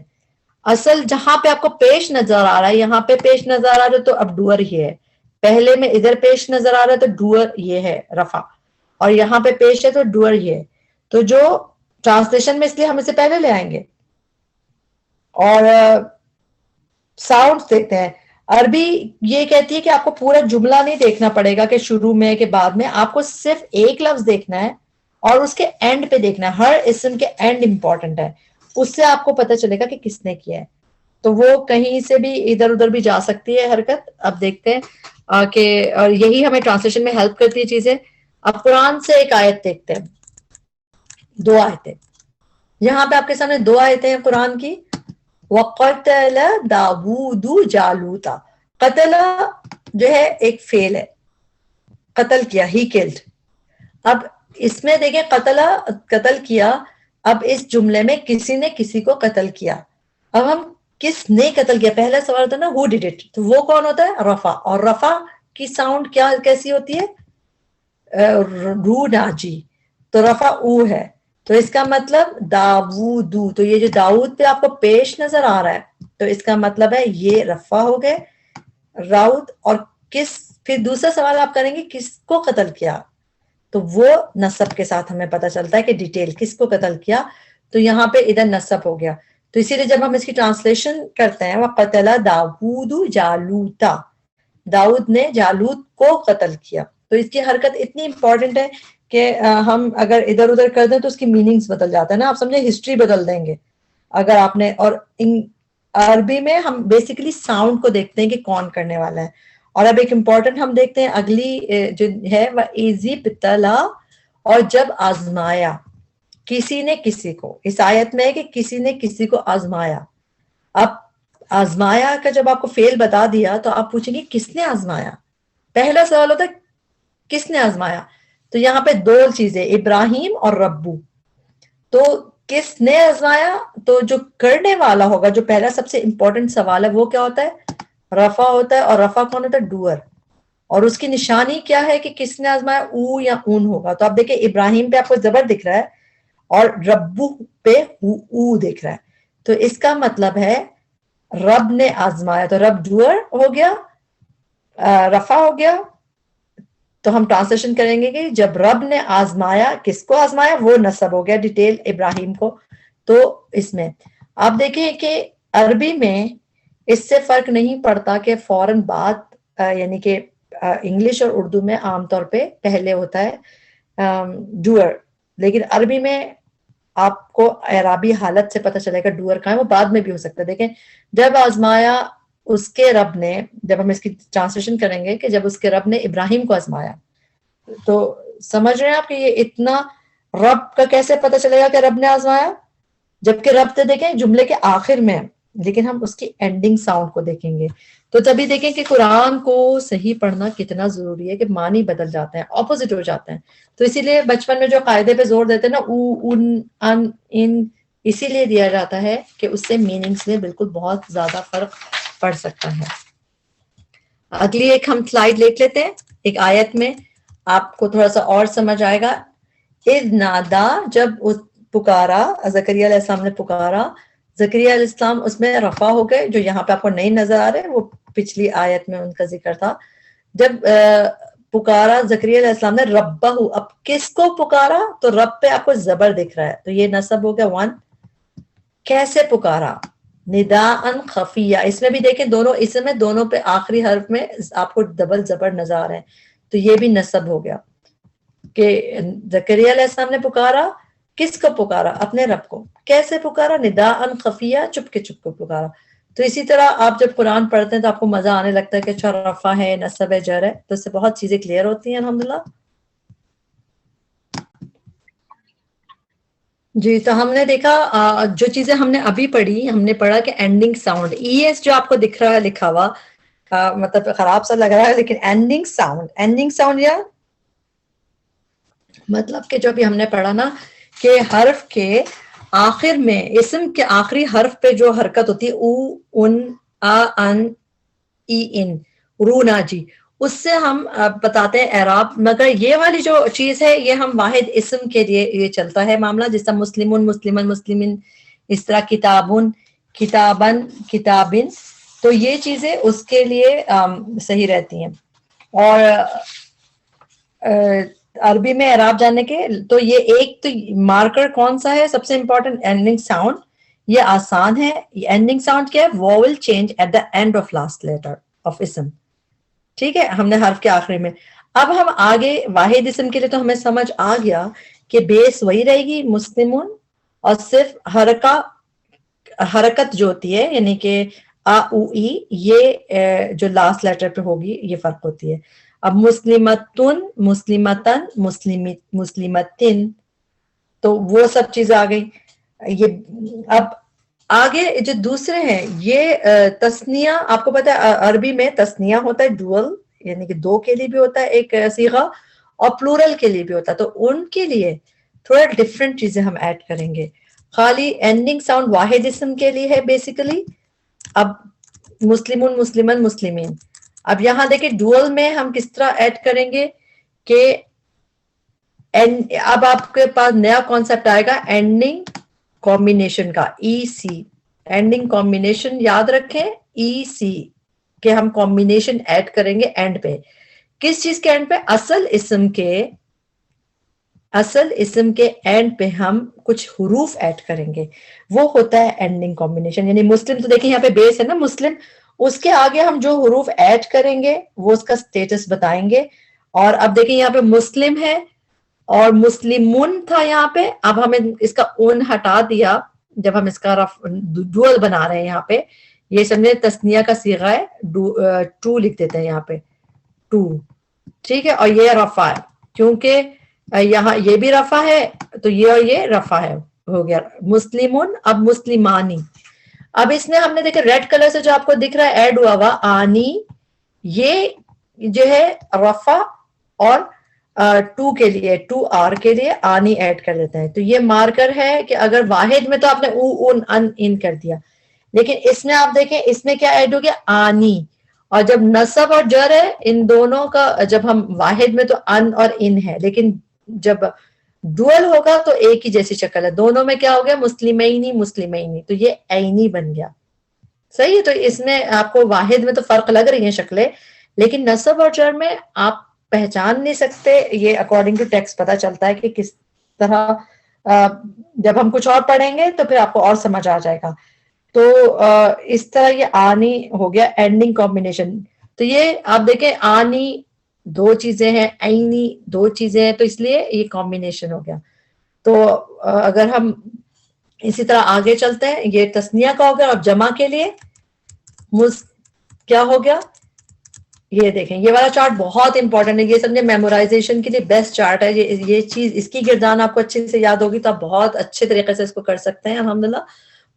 اصل جہاں پہ آپ کو پیش نظر آ رہا ہے، یہاں پہ پیش نظر آ رہا ہے تو اب ڈوئر یہ ہے. پہلے میں ادھر پیش نظر آ رہا ہے تو ڈوئر یہ ہے رفع، اور یہاں پہ پیش ہے تو ڈوئر یہ ہے. تو جو ٹرانسلیشن میں اس لیے ہم اسے پہلے لے آئیں گے. اور ساؤنڈ دیکھتے ہیں. عربی یہ کہتی ہے کہ آپ کو پورا جملہ نہیں دیکھنا پڑے گا کہ شروع میں کہ بعد میں، آپ کو صرف ایک لفظ دیکھنا ہے اور اس کے اینڈ پہ دیکھنا ہے. ہر اسم کے اینڈ امپورٹنٹ ہے، اس سے آپ کو پتہ چلے گا کہ کس نے کیا ہے. تو وہ کہیں سے بھی ادھر ادھر بھی جا سکتی ہے حرکت. اب دیکھتے ہیں کہ اور یہی ہمیں ٹرانسلیشن میں ہیلپ کرتی ہے چیزیں. اب قرآن سے ایک آیت دیکھتے ہیں، دو آیتیں. یہاں پہ آپ کے سامنے دو آیتیں ہیں قرآن کی. وَقَتَلَ دَاوُودُ جَالُوتَ. قتل جو ہے ایک فعل ہے، قتل کیا، ہی کلڈ. اب اس میں دیکھیں قتل کیا. اب اس جملے میں کسی نے کسی کو قتل کیا. اب ہم کس نے قتل کیا، پہلا سوال ہوتا ہے نا who did it، تو وہ کون ہوتا ہے؟ رفع. اور رفع کی ساؤنڈ کیا کیسی ہوتی ہے؟ رو ناجی. تو رفع او ہے. تو اس کا مطلب داوودو، تو یہ جو داؤد پہ آپ کو پیش نظر آ رہا ہے تو اس کا مطلب ہے یہ رفع ہو گئے راؤد. اور کس، پھر دوسرا سوال آپ کریں گے کس کو قتل کیا، تو وہ نسب کے ساتھ ہمیں پتہ چلتا ہے کہ ڈیٹیل کس کو قتل کیا. تو یہاں پہ ادھر نسب ہو گیا. تو اسی لیے جب ہم اس کی ٹرانسلیشن کرتے ہیں وَقَتَلَ دَاوُودُ جَالُوتَ، داؤد نے جالوت کو قتل کیا. تو اس کی حرکت اتنی امپورٹنٹ ہے کہ ہم اگر ادھر ادھر کر دیں تو اس کی میننگز بدل جاتا ہے نا. آپ سمجھے ہسٹری بدل دیں گے اگر آپ نے. اور عربی میں ہم بیسیکلی ساؤنڈ کو دیکھتے ہیں کہ کون کرنے والا ہے. اور اب ایک امپورٹنٹ ہم دیکھتے ہیں اگلی جو ہے وَإِذِ ابْتَلَىٰ، اور جب آزمایا کسی نے کسی کو. اس آیت میں ہے کہ کسی نے کسی کو آزمایا. اب آزمایا کا جب آپ کو فعل بتا دیا تو آپ پوچھیں گے کس نے آزمایا. پہلا سوال ہوتا ہے کس نے آزمایا. تو یہاں پہ دو چیزیں ابراہیم اور ربو. تو کس نے آزمایا، تو جو کرنے والا ہوگا، جو پہلا سب سے امپورٹنٹ سوال ہے وہ کیا ہوتا ہے؟ رفع ہوتا ہے. اور رفع کون ہوتا ہے؟ ڈوئر. اور اس کی نشانی کیا ہے کہ کس نے آزمایا؟ او یا اون ہوگا. تو آپ دیکھیں ابراہیم پہ آپ کو زبر دکھ رہا ہے اور ربو پہ او دکھ رہا ہے. تو اس کا مطلب ہے رب نے آزمایا. تو رب ڈوئر ہو گیا، رفع ہو گیا. تو ہم ٹرانسلیشن کریں گے کہ جب رب نے آزمایا، کس کو آزمایا؟ وہ نسب ہو گیا ڈیٹیل ابراہیم کو. تو اس میں آپ دیکھیں کہ عربی میں اس سے فرق نہیں پڑتا کہ فوراً بات یعنی کہ انگلش اور اردو میں عام طور پہ پہلے ہوتا ہے ڈوئر، لیکن عربی میں آپ کو اعرابی حالت سے پتہ چلے گا ڈوئر کہاں ہے. وہ بعد میں بھی ہو سکتا ہے. دیکھیں جب آزمایا اس کے رب نے، جب ہم اس کی ٹرانسلیشن کریں گے کہ جب اس کے رب نے ابراہیم کو آزمایا، تو سمجھ رہے ہیں آپ کہ یہ اتنا رب کا کیسے پتہ چلے گا کہ رب نے آزمایا؟ جبکہ رب تو دیکھیں جملے کے آخر میں، لیکن ہم اس کی اینڈنگ ساؤنڈ کو دیکھیں گے. تو تبھی دیکھیں کہ قرآن کو صحیح پڑھنا کتنا ضروری ہے کہ معنی بدل جاتے ہیں، اپوزٹ ہو جاتے ہیں. تو اسی لیے بچپن میں جو قاعدے پہ زور دیتے ہیں نا، او ان ان ان، اسی لیے دیا جاتا ہے کہ اس سے میننگز میں بالکل بہت زیادہ فرق پڑ سکتا ہے. اگلی ایک ہم سلائیڈ دیکھ لیتے ہیں. ایک آیت میں آپ کو تھوڑا سا اور سمجھ آئے گا. اذ نادا، جب پکارا، زکریا علیہ السلام نے پکارا. زکریا علیہ السلام اس میں رفع ہو گئے، جو یہاں پہ آپ کو نہیں نظر آ رہے، وہ پچھلی آیت میں ان کا ذکر تھا. جب پکارا زکریا علیہ السلام نے ربہ، اب کس کو پکارا؟ تو رب پہ آپ کو زبر دکھ رہا ہے، تو یہ نصب ہو گیا ون. کیسے پکارا؟ نداءً خفیہ. اس میں بھی دیکھیں دونوں اس میں دونوں پہ آخری حرف میں آپ کو ڈبل زبر نظر آ رہے ہیں، تو یہ بھی نصب ہو گیا کہ زکریا علیہ السلام نے پکارا. کس کو پکارا؟ اپنے رب کو. کیسے پکارا؟ نداءً خفیہ، چپ کے پکارا. تو اسی طرح آپ جب قرآن پڑھتے ہیں تو آپ کو مزہ آنے لگتا ہے کہ اچھا رفع ہے، نصب ہے، جر ہے، تو اس سے بہت چیزیں کلیئر ہوتی ہیں الحمدللہ. جی، تو ہم نے دیکھا جو چیزیں ہم نے ابھی پڑھی، ہم نے پڑھا کہ اینڈنگ ساؤنڈ ای ایس جو آپ کو دکھ رہا ہے لکھا ہوا، مطلب خراب سا لگ رہا ہے، لیکن اینڈنگ ساؤنڈ یا مطلب کہ جو بھی ہم نے پڑھا نا کہ حرف کے آخر میں، اسم کے آخری حرف پہ جو حرکت ہوتی ہے، او ان آ ان ای ان، رونا جی، اس سے ہم بتاتے ہیں اعراب. مگر یہ والی جو چیز ہے یہ ہم واحد اسم کے لیے یہ چلتا ہے معاملہ، جس طرح مسلمون، مسلمن، مسلمن، اس طرح کتابن، کتابن، کتابن. تو یہ چیزیں اس کے لیے صحیح رہتی ہیں. اور عربی میں اعراب جاننے کے تو یہ ایک تو مارکر کون سا ہے سب سے امپورٹنٹ؟ Ending sound. یہ آسان ہے. اینڈنگ ساؤنڈ کیا ہے؟ Vowel change at the end of last letter of اسم. ٹھیک ہے، ہم نے حرف کے آخری میں. اب ہم آگے واحد اسم کے لیے تو ہمیں سمجھ آ گیا کہ بیس وہی رہے گی مسلمون، اور صرف حرکت جو ہوتی ہے یعنی کہ آ او ای، یہ جو لاسٹ لیٹر پہ ہوگی یہ فرق ہوتی ہے. اب مسلمتن، مسلمتن، مسلمتن، تو وہ سب چیزیں آ گئی. یہ اب آگے جو دوسرے ہیں یہ تسنیہ. آپ کو پتا ہے عربی میں تسنیہ ہوتا ہے ڈوئل، یعنی کہ دو کے لیے بھی ہوتا ہے ایک صیغہ، اور پلورل کے لیے بھی ہوتا ہے. تو ان کے لیے تھوڑا ڈفرینٹ چیزیں ہم ایڈ کریں گے. خالی اینڈنگ ساؤنڈ واحد اسم کے لیے ہے بیسیکلی. اب مسلمون، مسلمن، مسلمین. اب یہاں دیکھیں ڈوئل میں ہم کس طرح ایڈ کریں گے کہ اب آپ کے پاس نیا کانسیپٹ آئے گا اینڈنگ کمبینیشن کا، ای سی. اینڈنگ کمبینیشن یاد رکھیں، ای سی، کہ ہم کمبینیشن ایڈ کریں گے اینڈ پہ. کس چیز کے اینڈ پہ؟ اصل اسم کے اصل اسم کے اینڈ پہ ہم کچھ حروف ایڈ کریں گے، وہ ہوتا ہے اینڈنگ کمبینیشن. یعنی مسلم تو دیکھیں یہاں پہ بیس ہے نا مسلم، اس کے آگے ہم جو حروف ایڈ کریں گے وہ اس کا سٹیٹس بتائیں گے. اور اب دیکھیں یہاں پہ مسلم ہے اور مسلمون تھا یہاں پہ، اب ہمیں اس کا اون ہٹا دیا جب ہم اس کا ڈوئل بنا رہے ہیں. یہاں پہ یہ سمجھے تثنیہ کا صیغہ ہے، ٹو لکھ دیتے ہیں یہاں پہ ٹو، ٹھیک ہے. اور یہ رفع ہے کیونکہ یہاں یہ بھی رفع ہے تو یہ اور یہ رفع ہے، ہو گیا مسلمون. اب مسلمانی، اب اس میں ہم نے دیکھا ریڈ کلر سے جو آپ کو دکھ رہا ہے ایڈ ہوا ہوا آنی، یہ جو ہے رفع اور ٹو کے لیے، ٹو آر کے لیے آنی ایڈ کر دیتے ہیں. تو یہ مارکر ہے کہ اگر واحد میں تو آپ نے او اون ان ان کر دیا، لیکن اس میں آپ دیکھیں اس میں کیا ایڈ ہو گیا آنی. اور جب نصب اور جر ہے ان دونوں کا، جب ہم واحد میں تو ان اور ان ہے، لیکن جب ڈوئل ہوگا تو ایک ہی جیسی شکل ہے. دونوں میں کیا ہو گیا مسلمینی مسلمینی، تو یہ عینی بن گیا. صحیح ہے. تو اس میں آپ کو واحد میں تو فرق لگ رہی ہیں شکلیں، لیکن نصب اور جر میں آپ پہچان نہیں سکتے. یہ اکارڈنگ ٹو ٹیکسٹ پتا چلتا ہے کہ کس طرح، جب ہم کچھ اور پڑھیں گے تو پھر آپ کو اور سمجھ آ جائے گا. تو اس طرح یہ آنی ہو گیا اینڈنگ کمبینیشن. تو یہ آپ دیکھیں آنی دو چیزیں ہیں، عینی دو چیزیں ہیں، تو اس لیے یہ کمبینیشن ہو گیا. تو اگر ہم اسی طرح آگے چلتے ہیں، یہ تسنیہ کا ہو گیا. اب جمع کے لیے کیا ہو گیا، یہ دیکھیں یہ والا چارٹ بہت امپورٹنٹ ہے. یہ سمجھے میمورائزیشن کے لیے بیسٹ چارٹ ہے. یہ چیز اس کی گردان آپ کو اچھے سے یاد ہوگی تو آپ بہت اچھے طریقے سے اس کو کر سکتے ہیں الحمدللہ.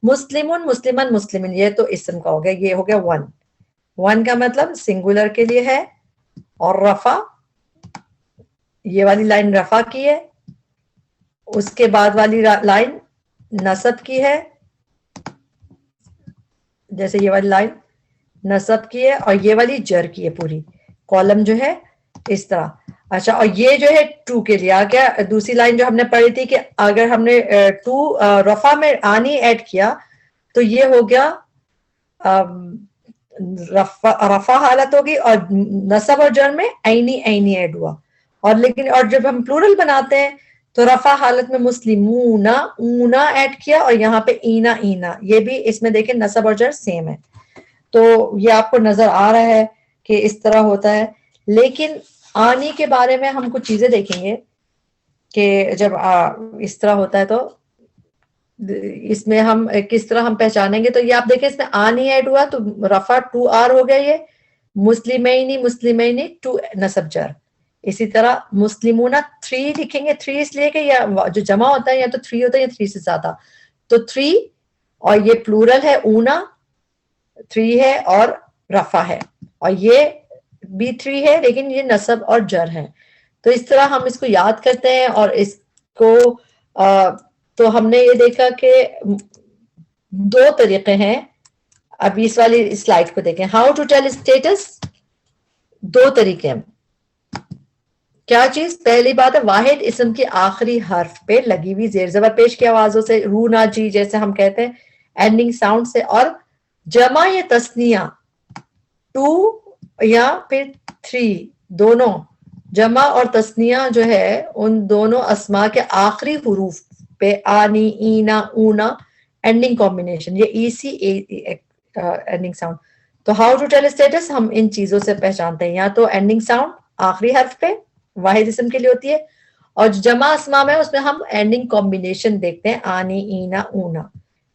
مسلمون مسلمن مسلمن، یہ تو اسم کا ہو گیا، یہ ہو گیا ون. ون کا مطلب سنگولر کے لیے ہے. اور رفع، یہ والی لائن رفع کی ہے، اس کے بعد والی لائن نصب کی ہے، جیسے یہ والی لائن نصب کی ہے، اور یہ والی جر کی ہے. پوری کالم جو ہے اس طرح. اچھا، اور یہ جو ہے ٹو کے لیے آ گیا. دوسری لائن جو ہم نے پڑھی تھی کہ اگر ہم نے ٹو رفع میں آنی ایڈ کیا تو یہ ہو گیا رفع حالت ہوگی، اور نصب اور جر میں عینی عینی ایڈ ہوا. اور لیکن اور جب ہم پلورل بناتے ہیں تو رفع حالت میں مسلمونا اونا ایڈ کیا، اور یہاں پہ اینا اینا، یہ بھی اس میں دیکھیں نصب اور جر سیم ہے. تو یہ آپ کو نظر آ رہا ہے کہ اس طرح ہوتا ہے. لیکن آنی کے بارے میں ہم کچھ چیزیں دیکھیں گے کہ جب اس طرح ہوتا ہے تو اس میں ہم کس طرح ہم پہچانیں گے. تو یہ آپ دیکھیں اس میں آنی ایڈ ہوا تو رفع ٹو آر ہو گیا. یہ مسلمینی مسلمینی ٹو نصب جر. اسی طرح مسلمونہ 3 لکھیں گے. 3 اس لیے کہ یہ جو جمع ہوتا ہے یا تو 3 ہوتا ہے یا 3 سے زیادہ، تو 3، اور یہ پلورل ہے اونا 3 ہے اور رفع ہے، اور یہ بھی 3 ہے لیکن یہ نصب اور جر ہے. تو اس طرح ہم اس کو یاد کرتے ہیں. اور اس کو تو ہم نے یہ دیکھا کہ 2 طریقے ہیں. اب اس والی سلائڈ کو دیکھیں، ہاؤ ٹو ٹیل اسٹیٹس. 2 طریقے ہیں. کیا چیز؟ پہلی بات ہے واحد اسم کے آخری حرف پہ لگی ہوئی زیر زبر پیش کی آوازوں سے، رو نا جی جیسے ہم کہتے ہیں اینڈنگ ساؤنڈ سے، اور جمع یا تثنیہ 2 یا پھر 3 دونوں جمع اور تثنیہ جو ہے ان دونوں اسماء کے آخری حروف پہ آنی اینا اونا اینڈنگ کمبینیشن، یہ ای سی اینڈنگ ساؤنڈ. تو ہاؤ ٹو ٹیل اسٹیٹس ہم ان چیزوں سے پہچانتے ہیں، یا تو اینڈنگ ساؤنڈ آخری حرف پہ واحد اسم کے لیے ہوتی ہے، اور جمع اسماء میں اس میں ہم اینڈنگ کمبینیشن دیکھتے ہیں، آنی اینا اونا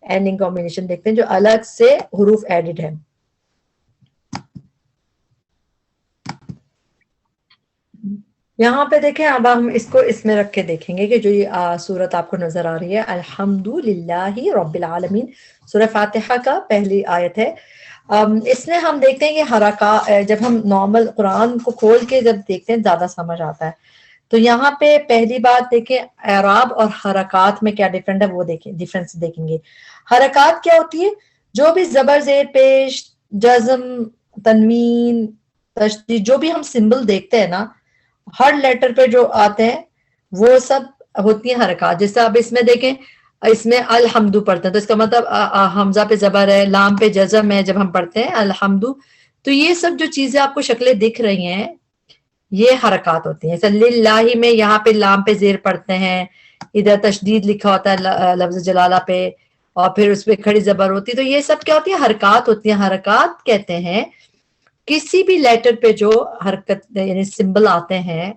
اینڈنگ کمبینیشن دیکھتے ہیں جو الگ سے حروف ایڈڈ ہے. یہاں پہ دیکھیں اب ہم اس کو اس میں رکھ کے دیکھیں گے کہ جو یہ سورت آپ کو نظر آ رہی ہے الحمدللہ رب العالمین، سورہ فاتحہ کا پہلی آیت ہے. اس میں ہم دیکھتے ہیں کہ حرکات جب ہم نارمل قرآن کو کھول کے جب دیکھتے ہیں زیادہ سمجھ آتا ہے. تو یہاں پہ پہلی بات دیکھیں اعراب اور حرکات میں کیا ڈفرنٹ ہے وہ دیکھیں، ڈفرنس دیکھیں گے. حرکات کیا ہوتی ہے؟ جو بھی زبر زیر پیش، جزم، تنوین، تشدید، جو بھی ہم سمبل دیکھتے ہیں نا ہر لیٹر پہ جو آتے ہیں وہ سب ہوتی ہیں حرکات. جیسے اب اس میں دیکھیں اس میں الحمدو پڑھتے ہیں تو اس کا مطلب حمزہ پہ زبر ہے، لام پہ جزم ہے جب ہم پڑھتے ہیں الحمدو. تو یہ سب جو چیزیں آپ کو شکلیں دکھ رہی ہیں یہ حرکات ہوتی ہیں. جیسے للہ میں یہاں پہ لام پہ زیر پڑتے ہیں, ادھر تشدید لکھا ہوتا ہے لفظ جلالہ پہ, اور پھر اس پہ کھڑی زبر ہوتی ہے. تو یہ سب کیا ہوتی ہے؟ حرکات ہوتی ہیں. حرکات کہتے ہیں کسی بھی لیٹر پہ جو حرکت یعنی سمبل آتے ہیں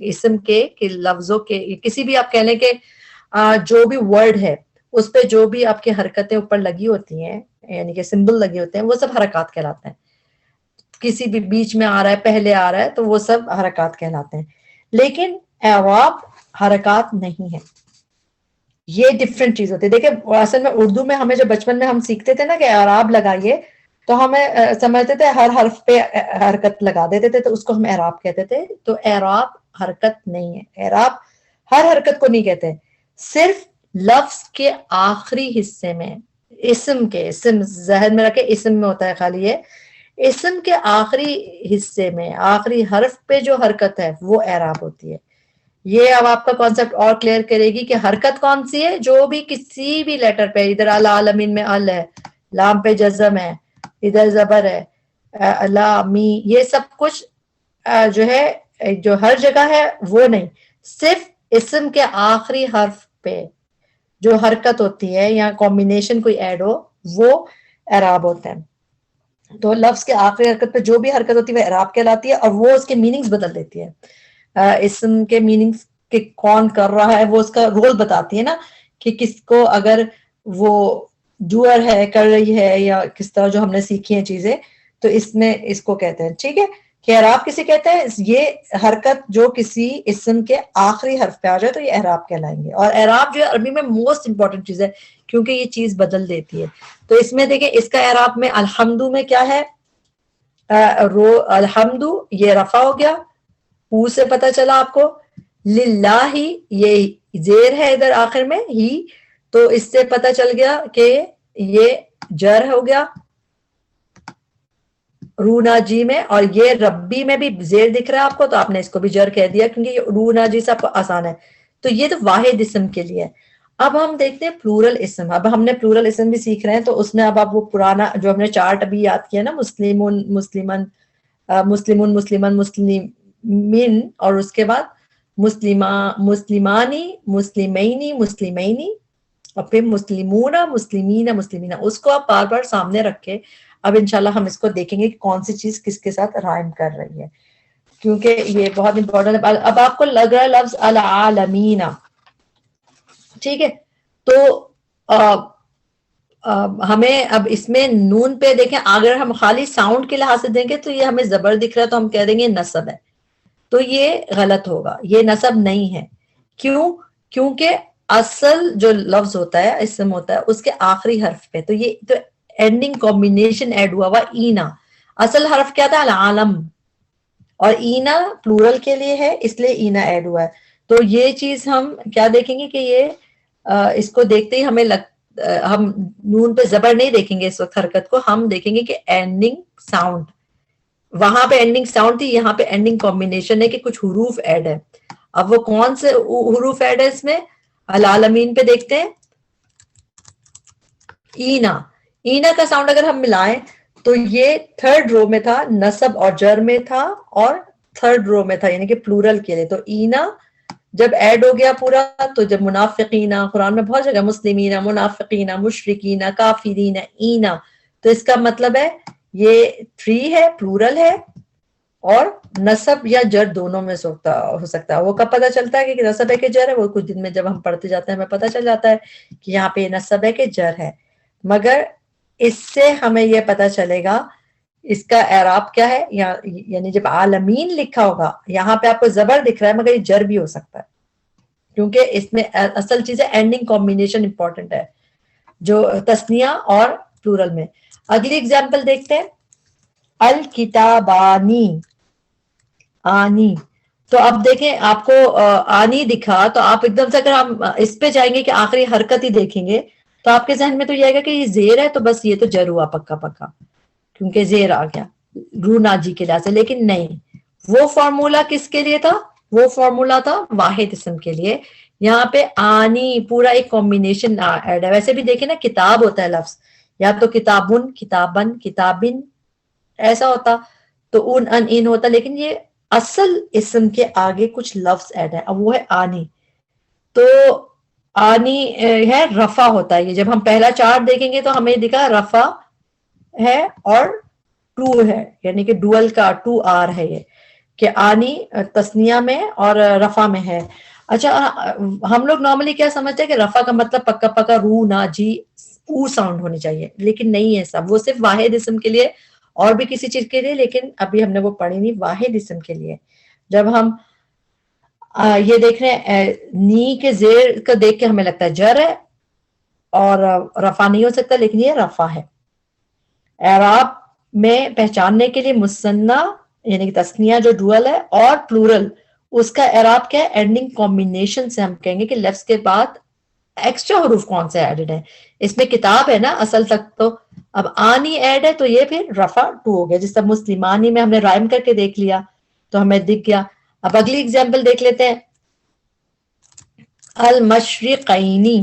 اسم کے کہ لفظوں کے, کسی بھی آپ کہہ لیں کہ جو بھی ورڈ ہے اس پہ جو بھی آپ کی حرکتیں اوپر لگی ہوتی ہیں یعنی کہ سمبل لگے ہوتے ہیں وہ سب حرکات کہلاتے ہیں. کسی بھی بیچ میں آ رہا ہے, پہلے آ رہا ہے, تو وہ سب حرکات کہلاتے ہیں. لیکن اعراب حرکات نہیں ہے, یہ ڈفرینٹ چیز ہوتی ہے. دیکھیں اصل میں اردو میں ہمیں جو بچپن میں ہم سیکھتے تھے نا کہ اعراب لگائیے, تو ہمیں سمجھتے تھے ہر حرف پہ حرکت لگا دیتے تھے, تو اس کو ہم اعراب کہتے تھے. تو اعراب حرکت نہیں ہے. اعراب ہر حرکت کو نہیں کہتے, صرف لفظ کے آخری حصے میں اسم کے, اسم ذہن میں رکھے اسم میں ہوتا ہے خالی یہ, اسم کے آخری حصے میں آخری حرف پہ جو حرکت ہے وہ اعراب ہوتی ہے. یہ اب آپ کا کانسیپٹ اور کلیئر کرے گی کہ حرکت کون سی ہے. جو بھی کسی بھی لیٹر پہ, ادھر العالمین میں ال ہے, لام پہ جزم ہے, ادھر زبر ہے, لامی, یہ سب کچھ جو ہے جو ہر جگہ ہے وہ نہیں, صرف اسم کے آخری حرف پہ جو حرکت ہوتی ہے یا کمبینیشن کوئی ایڈ ہو وہ اعراب ہوتا ہے. تو لفظ کے آخری حرکت پہ جو بھی حرکت ہوتی ہے وہ اعراب کہلاتی ہے, اور وہ اس کے میننگز بدل دیتی ہے. اسم کے میننگز کہ کون کر رہا ہے وہ اس کا رول بتاتی ہے نا, کہ کس کو اگر وہ ڈوئر ہے, کر رہی ہے, یا کس طرح جو ہم نے سیکھی ہیں چیزیں, تو اس میں اس کو کہتے ہیں. ٹھیک ہے, کہ اعراب کسے کہتے ہیں؟ یہ حرکت جو کسی اسم کے آخری حرف پہ آ جائے تو یہ اعراب کہلائیں گے. اور اعراب جو ہے عربی میں موسٹ امپورٹنٹ چیز ہے, کیونکہ یہ چیز بدل دیتی ہے. تو اس میں دیکھیں اس کا اعراب میں الحمدو میں کیا ہے, الحمدو یہ رفع ہو گیا, او سے پتہ چلا آپ کو. للہ یہ زیر ہے ادھر آخر میں ہی, تو اس سے پتہ چل گیا کہ یہ جر ہو گیا رونا جی میں. اور یہ ربی میں بھی زیر دکھ رہا ہے آپ کو, تو آپ نے اس کو بھی جر کہہ دیا کیونکہ یہ رونا جی سے آپ کو آسان ہے. تو یہ تو واحد اسم کے لیے. اب ہم دیکھتے ہیں پلورل اسم. اب ہم نے پلورل اسم بھی سیکھ رہے ہیں, تو اس میں اب آپ وہ پرانا جو ہم نے چارٹ ابھی یاد کیا نا, مسلمون مسلمن, مسلمون مسلمن مسلمین, اور اس کے بعد مسلمانی مسلمینی مسلمینی, اور پھر مسلمون مسلمین مسلمین, اس کو آپ بار بار سامنے رکھ کے اب انشاءاللہ ہم اس کو دیکھیں گے کہ کون سی چیز کس کے ساتھ رائم کر رہی ہے, کیونکہ یہ بہت امپورٹنٹ ہے. اب آپ کو لگ رہا ہے لفظ العالمین, ٹھیک ہے, تو ہمیں اب اس میں نون پہ دیکھیں, اگر ہم خالی ساؤنڈ کے لحاظ سے دیں گے تو یہ ہمیں زبر دکھ رہا ہے, تو ہم کہہ دیں گے نصب ہے. تو یہ غلط ہوگا, یہ نصب نہیں ہے. کیوں؟ کیونکہ اصل جو لفظ ہوتا ہے, اسم ہوتا ہے, اس کے آخری حرف پہ, تو یہ تو اینڈنگ کمبینیشن ایڈ ہوا ہوا اینا. اصل حرف کیا تھا؟ العالم, اور اینا پلورل کے لیے ہے, اس لیے اینا ایڈ ہوا ہے. تو یہ چیز ہم کیا دیکھیں گے کہ یہ اس کو دیکھتے ہی ہمیں ہم نون پہ زبر نہیں دیکھیں گے اس وقت حرکت کو, ہم دیکھیں گے کہ اینڈنگ ساؤنڈ, وہاں پہ اینڈنگ ساؤنڈ تھی, یہاں پہ اینڈنگ کمبینیشن ہے کہ کچھ حروف ایڈ ہے. اب وہ کون سے حروف ایڈ ہے اس میں؟ العالمین پہ دیکھتے ہیں, اینا. اینا کا ساؤنڈ اگر ہم ملائیں تو یہ تھرڈ رو میں تھا, نصب اور جر میں تھا, اور تھرڈ رو میں تھا, یعنی کہ پلورل کے لیے. تو اینا جب ایڈ ہو گیا پورا, تو جب منافقین, قرآن میں بہت جگہ مسلمین, منافقین, مشرکین, کافرین, اینا, تو اس کا مطلب ہے یہ 3 ہے, پلورل ہے, اور نصب یا جر دونوں میں ہو سکتا ہے. وہ کب پتہ چلتا ہے کہ نصب ہے کہ جر ہے؟ وہ کچھ دن میں جب ہم پڑھتے جاتے ہیں ہمیں پتہ چل جاتا ہے کہ یہاں پہ نصب ہے کہ جر ہے. مگر اس سے ہمیں یہ پتہ چلے گا اس کا اعراب کیا ہے, یعنی جب عالمین لکھا ہوگا, یہاں پہ آپ کو زبر دکھ رہا ہے مگر یہ جر بھی ہو سکتا ہے, کیونکہ اس میں اصل چیز ہے اینڈنگ کمبینیشن امپورٹنٹ ہے جو تثنیہ اور پلورل میں. اگلی ایگزامپل دیکھتے ہیں, الکتابانی, آنی. تو اب دیکھیں آپ کو آنی دکھا, تو آپ ایک دم سے اگر ہم اس پہ جائیں گے کہ آخری حرکت ہی دیکھیں گے, تو آپ کے ذہن میں تو یہ آئے گا کہ یہ زیر ہے, تو بس یہ تو جر ہوا پکا پکا, کیونکہ زیر آ گیا رونا جی کے لحاظ سے. لیکن نہیں, وہ فارمولا کس کے لیے تھا؟ وہ فارمولا تھا واحد اسم کے لیے. یہاں پہ آنی پورا ایک کمبینیشن ایڈ ہے. ویسے بھی دیکھیں نا, کتاب ہوتا ہے لفظ, یا تو کتابن, کتابن, کتابن ایسا ہوتا, تو ان ان ان ہوتا, لیکن یہ اصل اسم کے آگے کچھ لفظ ایڈ ہے، اب وہ ہے آنی. تو آنی ہے رفع ہوتا ہے. یہ جب ہم پہلا چارٹ دیکھیں گے تو ہمیں دکھا رفع ہے اور ٹو ہے، یعنی کہ ڈوئل کا 2R ہے یہ، کہ آنی تسنیہ میں اور رفع میں ہے. اچھا ہم لوگ نارملی کیا سمجھتے ہیں کہ رفع کا مطلب پکا پکا رو نا جی او ساؤنڈ ہونی چاہیے، لیکن نہیں ہے سب، وہ صرف واحد اسم کے لیے اور بھی کسی چیز کے لیے، لیکن ابھی ہم نے وہ پڑھی نہیں، واحد اسم کے لیے. جب ہم یہ دیکھ رہے ہیں نی کے زیر کا دیکھ کے ہمیں لگتا ہے جر ہے اور رفع نہیں ہو سکتا، لیکن یہ رفع ہے. اعراب میں پہچاننے کے لیے مثنیٰ یعنی کہ تثنیہ جو ڈوئل ہے اور پلورل، اس کا اعراب کیا ہے؟ اینڈنگ کمبینیشن سے ہم کہیں گے کہ لفظ کے بعد ایکسٹرا حروف کون سے ایڈڈ ہیں. اس میں کتاب ہے نا اصل تک، تو اب آنی ایڈ ہے تو یہ پھر رفع 2 ہو گیا. جس طرح مسلمانی میں ہم نے رائم کر کے دیکھ لیا تو ہمیں دکھ گیا. اب اگلی اگزامپل دیکھ لیتے ہیں، المشرقینی.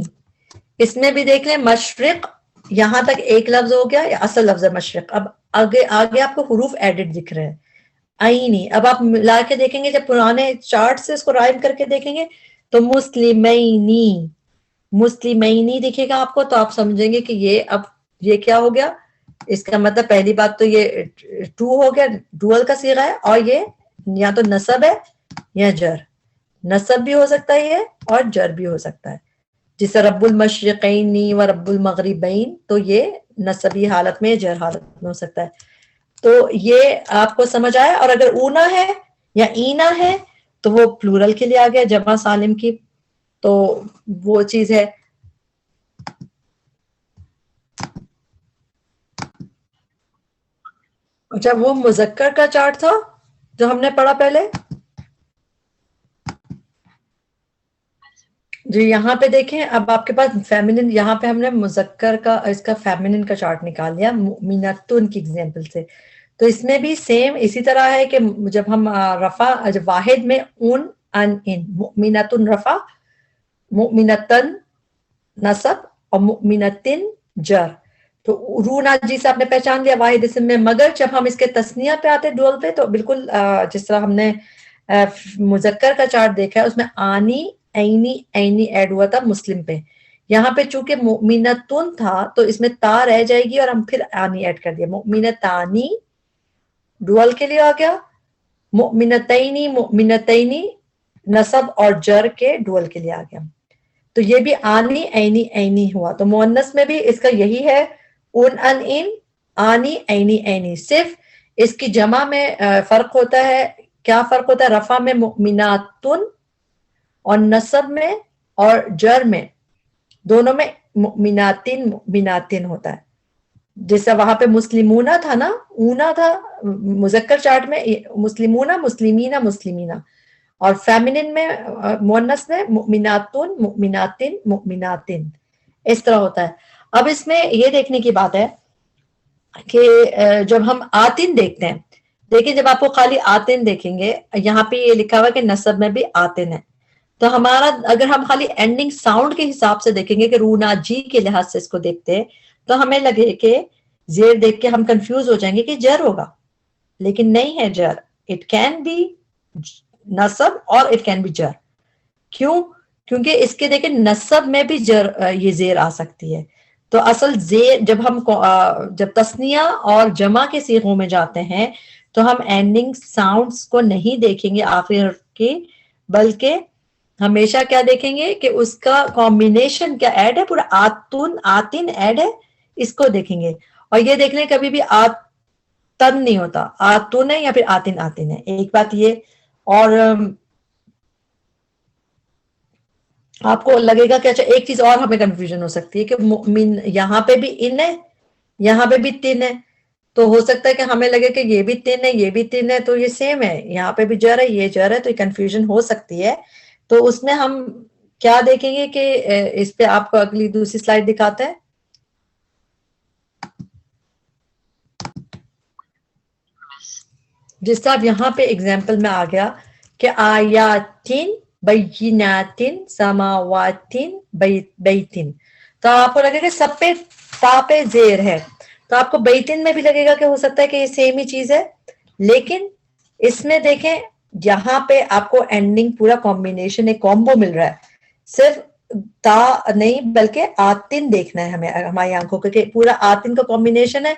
اس میں بھی دیکھ لیں مشرق، یہاں تک ایک لفظ ہو گیا، یا اصل لفظ ہے مشرق. اب آگے آپ کو حروف ایڈڈ دکھ رہے ہیں آئینی. اب آپ ملا کے دیکھیں گے، جب پرانے چارٹ سے اس کو رائم کر کے دیکھیں گے تو مسلمینی، مسلمینی دکھے گا آپ کو، تو آپ سمجھیں گے کہ یہ کیا ہو گیا. اس کا مطلب پہلی بات تو یہ 2 ہو گیا، ڈوئل کا صیغہ ہے، اور یہ یا تو نصب ہے یا جر. نصب بھی ہو سکتا ہے یہ اور جر بھی ہو سکتا ہے. جیسے رب المشرقین و رب المغربین، تو یہ نصبی حالت میں جر حالت میں ہو سکتا ہے. تو یہ آپ کو سمجھ آیا. اور اگر اونا ہے یا اینا ہے تو وہ پلورل کے لیے آ گیا، جمع سالم کی، تو وہ چیز ہے. اچھا وہ مذکر کا چارٹ تھا جو ہم نے پڑھا پہلے جی. یہاں پہ دیکھیں، اب آپ کے پاس فیمنن، یہاں پہ ہم نے مذکر کا اس کا فیمنن کا چارٹ نکال لیا مؤمنتن کی ایگزامپل سے. تو اس میں بھی سیم اسی طرح ہے کہ جب ہم رفع، جب واحد میں اون ان مؤمنتن رفع، مؤمنتن نصب اور مؤمنتن جر. تو رونا جی سے آپ نے پہچان لیا واحد اسم میں. مگر جب ہم اس کے تسنیہ پہ آتے ڈول پہ، تو بالکل جس طرح ہم نے مذکر کا چارٹ دیکھا ہے، اس میں آنی عینی ایڈ ہوا تھا مسلم پہ. یہاں پہ چونکہ مؤمنتن تھا تو اس میں تا رہ جائے گی اور ہم پھر آنی ایڈ کر دیا. مؤمنتانی ڈول کے لیے آ گیا، مؤمنتینی نصب اور جر کے ڈول کے لیے آ گیا. تو یہ بھی آنی عینی ہوا. تو مؤنث میں بھی اس کا یہی ہے، اون ان آنی عینی. صرف اس کی جمع میں فرق ہوتا ہے. کیا فرق ہوتا ہے؟ رفع میں مؤمناتن اور نصب میں اور جر میں دونوں میں مؤمناتن ہوتا ہے. جیسا وہاں پہ مسلمونہ تھا نا، اونا تھا مذکر چارٹ میں، مسلمونہ مسلمینہ، اور فیمنن میں مؤنث میں مؤمناتن اس طرح ہوتا ہے. اب اس میں یہ دیکھنے کی بات ہے کہ جب ہم آتن دیکھتے ہیں، دیکھیں جب آپ کو خالی آتن دیکھیں گے، یہاں پہ یہ لکھا ہوا کہ نصب میں بھی آتن ہے. تو ہمارا اگر ہم خالی اینڈنگ ساؤنڈ کے حساب سے دیکھیں گے کہ رونا جی کے لحاظ سے اس کو دیکھتے ہیں، تو ہمیں لگے کہ زیر دیکھ کے ہم کنفیوز ہو جائیں گے کہ جر ہوگا، لیکن نہیں ہے جر. اٹ کین بی نصب اور اٹ کین بی جر. کیوں؟ کیونکہ اس کے دیکھیں نصب میں بھی جر یہ زیر آ سکتی ہے. تو اصل زیر جب تثنیہ اور جمع کے صیغوں میں جاتے ہیں تو ہم اینڈنگ ساؤنڈز کو نہیں دیکھیں گے آخر کی، بلکہ ہمیشہ کیا دیکھیں گے کہ اس کا کمبینیشن کیا ایڈ ہے، پورا آتن ایڈ ہے، اس کو دیکھیں گے. اور یہ دیکھ لیں کبھی بھی آتن نہیں ہوتا، آتن ہے یا پھر آتن ہے. ایک بات یہ. اور آپ کو لگے گا کہ اچھا ایک چیز اور ہمیں کنفیوژن ہو سکتی ہے کہ مؤمن یہاں پہ بھی ان ہے، یہاں پہ بھی تن ہے. تو ہو سکتا ہے کہ ہمیں لگے کہ یہ بھی تن ہے یہ بھی تن ہے، تو یہ سیم ہے، یہاں پہ بھی جر ہے یہ جر ہے، تو یہ کنفیوژن ہو سکتی ہے. تو اس میں ہم کیا دیکھیں گے کہ اس پہ آپ کو اگلی دوسری سلائیڈ دکھاتے ہیں. جس طرح یہاں پہ اگزامپل میں آ گیا کہ آیاتن بیناتن سماواتن بیتن، تو آپ کو لگے گا سب پہ تا پہ زیر ہے، تو آپ کو بیتن میں بھی لگے گا کہ ہو سکتا ہے کہ یہ سیم ہی چیز ہے. لیکن اس میں دیکھیں یہاں پہ آپ کو اینڈنگ پورا کمبینیشن ایک کامبو مل رہا ہے, صرف تا نہیں بلکہ آتن دیکھنا ہے ہمیں ہماری آنکھوں کو کہ پورا آتن کا کمبینیشن ہے.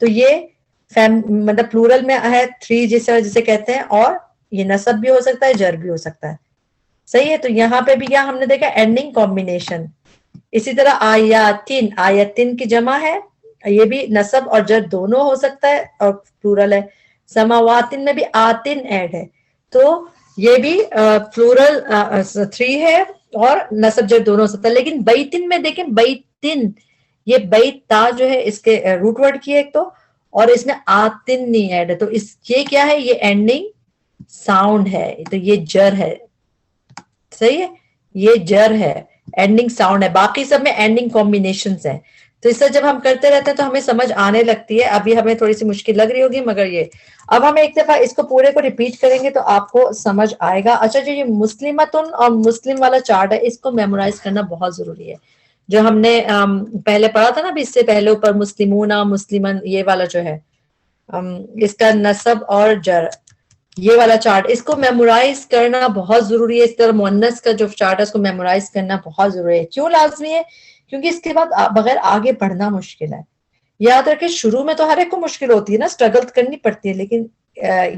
تو یہ مطلب پلورل میں ہے 3 جسے کہتے ہیں, اور یہ نصب بھی ہو سکتا ہے جر بھی ہو سکتا ہے. صحیح ہے. تو یہاں پہ بھی کیا ہم نے دیکھا اینڈنگ کمبینیشن. اسی طرح آیاتن, آیتن کی جمع ہے, یہ بھی نصب اور جر دونوں ہو سکتا ہے اور پلورل ہے. سماواتن میں بھی آتن ایڈ ہے, تو یہ بھی پلورل 3 ہے اور نصب جر دونوں ہو سکتا ہے. لیکن بیتن میں دیکھیں, بیتن یہ بیت تا جو ہے اس کے روٹ ورڈ کی ہے ایک تو, اور اس میں آتن نہیں ایڈ ہے, تو اس یہ کیا ہے, یہ اینڈنگ ساؤنڈ ہے, تو یہ جر ہے. صحیح ہے, یہ جر ہے, اینڈنگ ساؤنڈ ہے. باقی سب میں اینڈنگ کمبینیشنز ہیں. تو اس سے جب ہم کرتے رہتے ہیں تو ہمیں سمجھ آنے لگتی ہے. ابھی ہمیں تھوڑی سی مشکل لگ رہی ہوگی, مگر یہ اب ہم ایک دفعہ اس کو پورے کو ریپیٹ کریں گے تو آپ کو سمجھ آئے گا. اچھا جو یہ مسلمتن اور مسلم والا چارٹ ہے, اس کو میمورائز کرنا بہت ضروری ہے. جو ہم نے پہلے پڑھا تھا نا, ابھی اس سے پہلے اوپر مسلمون مسلمن, یہ والا جو ہے اس کا نصب اور جر, یہ والا چارٹ, اس کو میمورائز کرنا بہت ضروری ہے. اس طرح مؤنث کا جو چارٹ ہے اس کو میمورائز کرنا بہت ضروری ہے. کیوں لازمی ہے؟ کیونکہ اس کے بعد بغیر آگے بڑھنا مشکل ہے. یاد رکھیں شروع میں تو ہر ایک کو مشکل ہوتی ہے نا, اسٹرگل کرنی پڑتی ہے, لیکن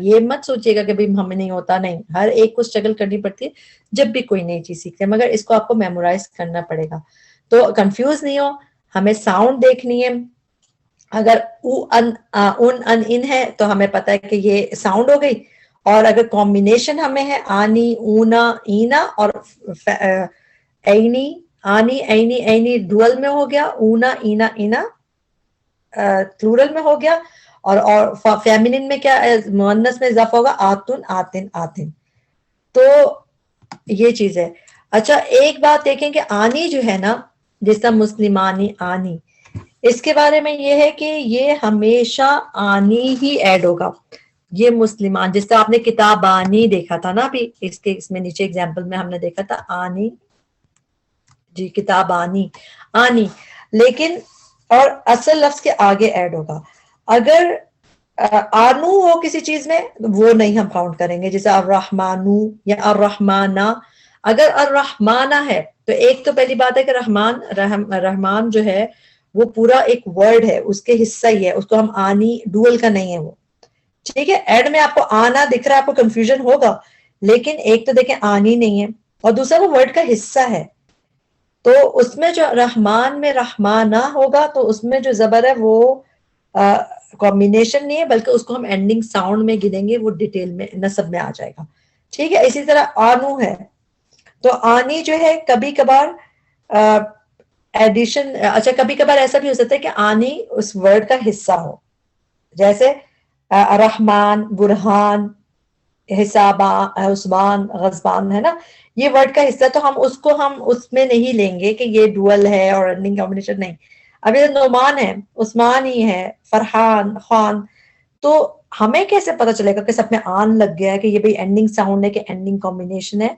یہ مت سوچیے گا کہ بھائی ہمیں نہیں ہوتا, نہیں, ہر ایک کو اسٹرگل کرنی پڑتی ہے جب بھی کوئی نئی چیز سیکھتے ہیں, مگر اس کو آپ کو میمورائز کرنا پڑے گا. تو کنفیوز نہیں ہو, ہمیں ساؤنڈ دیکھنی ہے. اگر ان ہے تو ہمیں پتا ہے کہ یہ ساؤنڈ ہو گئی, اور اگر کمبینیشن ہمیں ہے آنی اونا اینا اور اینی, آنی اینی اینی ڈوئل میں ہو گیا, اونا اینا اینا پلورل میں ہو گیا, اور فیمینن میں کیا, مؤنث میں اضافہ ہوگا آتن آتن آتن. تو یہ چیز ہے. اچھا ایک بات دیکھیں کہ آنی جو ہے نا, جس طرح مسلمانی آنی, اس کے بارے میں یہ ہے کہ یہ ہمیشہ آنی ہی ایڈ ہوگا. یہ مسلمان, جس طرح آپ نے کتابانی دیکھا تھا نا ابھی, اس میں نیچے ایگزامپل میں ہم نے دیکھا تھا آنی, جی کتابانی آنی, لیکن اور اصل لفظ کے آگے ایڈ ہوگا. اگر آنو ہو کسی چیز میں, وہ نہیں ہم کاؤنٹ کریں گے, جیسے الرحمانو یا الرحمانہ. اگر الرحمانہ ہے تو ایک تو پہلی بات ہے کہ رحمان جو ہے وہ پورا ایک ورڈ ہے, اس کے حصہ ہی ہے, اس کو ہم آنی ڈوئل کا نہیں ہے وہ, ٹھیک ہے. ایڈ میں آپ کو آنا دکھ رہا ہے, آپ کو کنفیوژن ہوگا, لیکن ایک تو دیکھیں آنی نہیں ہے, اور دوسرا وہ ورڈ کا حصہ ہے. تو اس میں جو رحمان میں رحمانہ ہوگا, تو اس میں جو زبر ہے وہ کمبینیشن نہیں ہے, بلکہ اس کو ہم اینڈنگ ساؤنڈ میں گنیں گے, وہ ڈیٹیل میں نصب میں آ جائے گا. ٹھیک ہے. اسی طرح آنو ہے, تو آنی جو ہے کبھی کبھار ایڈیشن, اچھا کبھی کبھار ایسا بھی ہو سکتا ہے کہ آنی اس ورڈ کا حصہ ہو, جیسے رحمان, برہان, حسبان, غضبان ہے نا, یہ ورڈ کا حصہ, تو ہم اس میں نہیں لیں گے کہ یہ ڈوئل ہے اور رننگ کمبینیشن نہیں. اب یہ نعمان ہے, عثمانی ہے, فرحان, خان, تو ہمیں کیسے پتا چلے گا کہ سب میں آن لگ گیا ہے کہ یہ بھی اینڈنگ ساؤنڈ ہے کہ اینڈنگ کمبینیشن ہے؟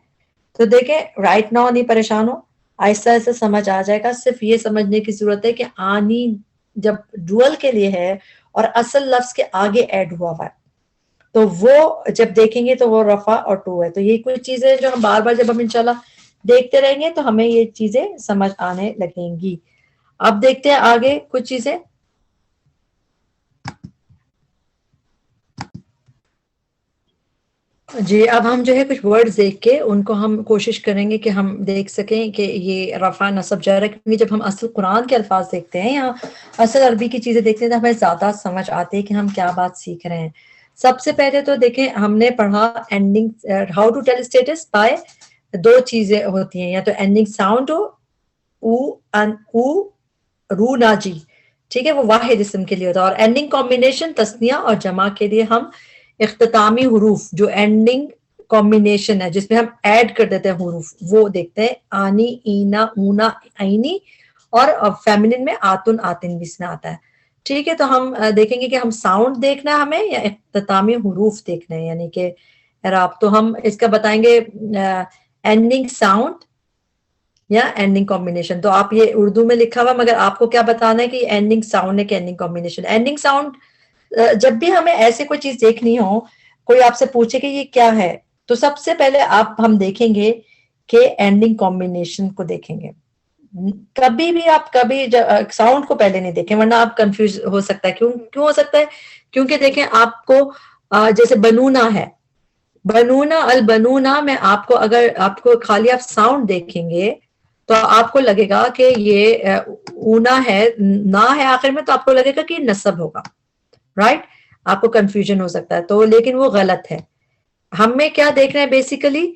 تو دیکھیں رائٹ ناؤ نہیں پریشان ہو, آہستہ آہستہ سمجھ آ جائے گا. صرف یہ سمجھنے کی ضرورت ہے کہ آنی جب ڈوئل کے لیے ہے اور اصل لفظ کے آگے ایڈ ہوا ہے, تو وہ جب دیکھیں گے تو وہ رفع اور ٹو ہے. تو یہ کچھ چیزیں جو ہم بار بار جب ہم انشاءاللہ دیکھتے رہیں گے تو ہمیں یہ چیزیں سمجھ آنے لگیں گی. اب دیکھتے ہیں آگے کچھ چیزیں. جی اب ہم جو ہے کچھ ورڈز دیکھ کے ان کو ہم کوشش کریں گے کہ ہم دیکھ سکیں کہ یہ رفع نصب جر ہے, کیونکہ جب ہم اصل قرآن کے الفاظ دیکھتے ہیں یا اصل عربی کی چیزیں دیکھتے ہیں تو ہمیں زیادہ سمجھ آتی ہے کہ ہم کیا بات سیکھ رہے ہیں. سب سے پہلے تو دیکھیں ہم نے پڑھا ending, how to tell states by 2 چیزیں ہوتی ہیں, یا تو اینڈنگ ساؤنڈ ہو, او رو ناجی, ٹھیک ہے, وہ واحد اسم کے لیے ہوتا ہے, اور اینڈنگ کمبینیشن تثنیہ اور جمع کے لیے ہم اختتامی حروف جو اینڈنگ کمبینیشن ہے جس میں ہم ایڈ کر دیتے ہیں حروف, وہ دیکھتے ہیں. آنی, اینا, اونا, عینی, اور فیمنن میں آتن آتن بھی اس میں آتا ہے. ٹھیک ہے. تو ہم دیکھیں گے کہ ہم ساؤنڈ دیکھنا ہے ہمیں یا اختتامی حروف دیکھنا ہے, یعنی کہ اعراب. تو ہم اس کا بتائیں گے اینڈنگ ساؤنڈ یا اینڈنگ کمبینیشن. تو آپ یہ اردو میں لکھا ہوا, مگر آپ کو کیا بتانا ہے کہ اینڈنگ ساؤنڈ ہے کہ اینڈنگ کمبینیشن. اینڈنگ ساؤنڈ جب بھی ہمیں ایسے کوئی چیز دیکھنی ہو, کوئی آپ سے پوچھے کہ یہ کیا ہے, تو سب سے پہلے ہم دیکھیں گے کہ اینڈنگ کمبینیشن کو دیکھیں گے. کبھی بھی آپ کبھی ساؤنڈ کو پہلے نہیں دیکھیں ورنہ آپ کنفیوز ہو سکتا ہے. کیوں ہو سکتا ہے؟ کیونکہ دیکھیں آپ کو جیسے بنونا ہے، بنونا البنونا میں آپ کو اگر آپ کو خالی آپ ساؤنڈ دیکھیں گے تو آپ کو لگے گا کہ یہ اونا ہے، نہ ہے آخر میں، تو آپ کو لگے گا کہ یہ نصب ہوگا، رائٹ؟ آپ کو کنفیوژن ہو سکتا ہے تو، لیکن وہ غلط ہے. ہمیں کیا دیکھنا ہے بیسیکلی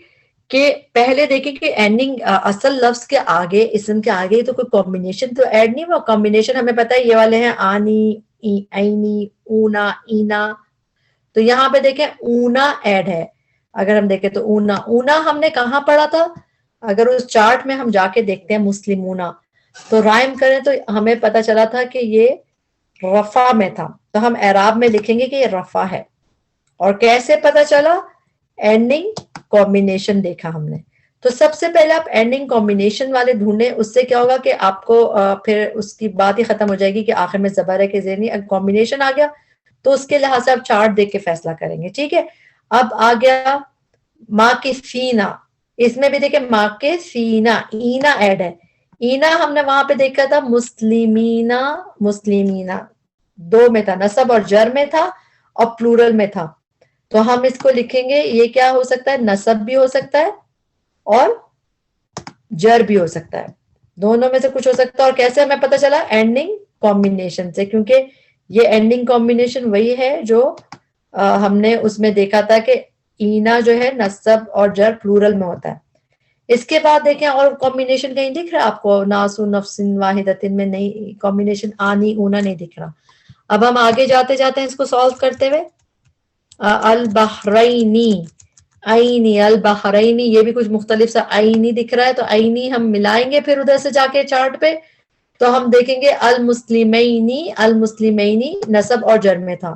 کہ پہلے دیکھیں کہ اینڈنگ اصل لفظ کے آگے، اسم کے آگے تو کوئی کمبینیشن تو ایڈ نہیں ہوا. کمبینیشن ہمیں پتہ ہے یہ والے ہیں آنی، اینی، اونا، اینا. تو یہاں پہ دیکھیں اونا ایڈ ہے. اگر ہم دیکھیں تو اونا، اونا ہم نے کہاں پڑھا تھا؟ اگر اس چارٹ میں ہم جا کے دیکھتے ہیں مسلمونا تو رائم کریں تو ہمیں پتہ چلا تھا کہ یہ رفع میں تھا. تو ہم اعراب میں لکھیں گے کہ یہ رفع ہے. اور کیسے پتہ چلا؟ اینڈنگ کمبینیشن دیکھا ہم نے. تو سب سے پہلے آپ اینڈنگ کمبینیشن والے ڈھونڈیں. اس سے کیا ہوگا کہ آپ کو پھر اس کی بات ہی ختم ہو جائے گی کہ آخر میں زبر ہے کہ زیر نہیں. اگر کمبینیشن آ گیا تو اس کے لحاظ سے آپ چارٹ دیکھ کے فیصلہ کریں گے. ٹھیک ہے. اب آ گیا ماں کے فینا. اس میں بھی دیکھیں ماں کے فینا، اینا ایڈ ہے. اینا ہم نے وہاں پہ دیکھا تھا مسلمینا، مسلمینا دو میں تھا، نصب اور جر میں تھا اور پلورل میں تھا. تو ہم اس کو لکھیں گے یہ کیا ہو سکتا ہے؟ نصب بھی ہو سکتا ہے اور جر بھی ہو سکتا ہے. دونوں میں سے کچھ ہو سکتا ہے. اور کیسے ہمیں پتہ چلا؟ اینڈنگ کمبینیشن سے. کیونکہ یہ اینڈنگ کمبینیشن وہی ہے جو ہم نے اس میں دیکھا تھا کہ اینا جو ہے نصب اور جر پلورل میں ہوتا ہے. اس کے بعد دیکھیں اور کمبینیشن کہیں دکھ رہا ہے آپ کو؟ ناسو نفسن واحدتن میں نہیں کمبینیشن، آنی اونا نہیں دکھ رہا. اب ہم آگے جاتے جاتے ہیں اس کو سالو کرتے ہوئے. البحرینی، عینی، البحرینی، یہ بھی کچھ مختلف سا عینی دکھ رہا ہے. تو عینی ہم ملائیں گے پھر ادھر سے جا کے چارٹ پہ تو ہم دیکھیں گے المسلمینی، المسلمینی نصب اور جر میں تھا.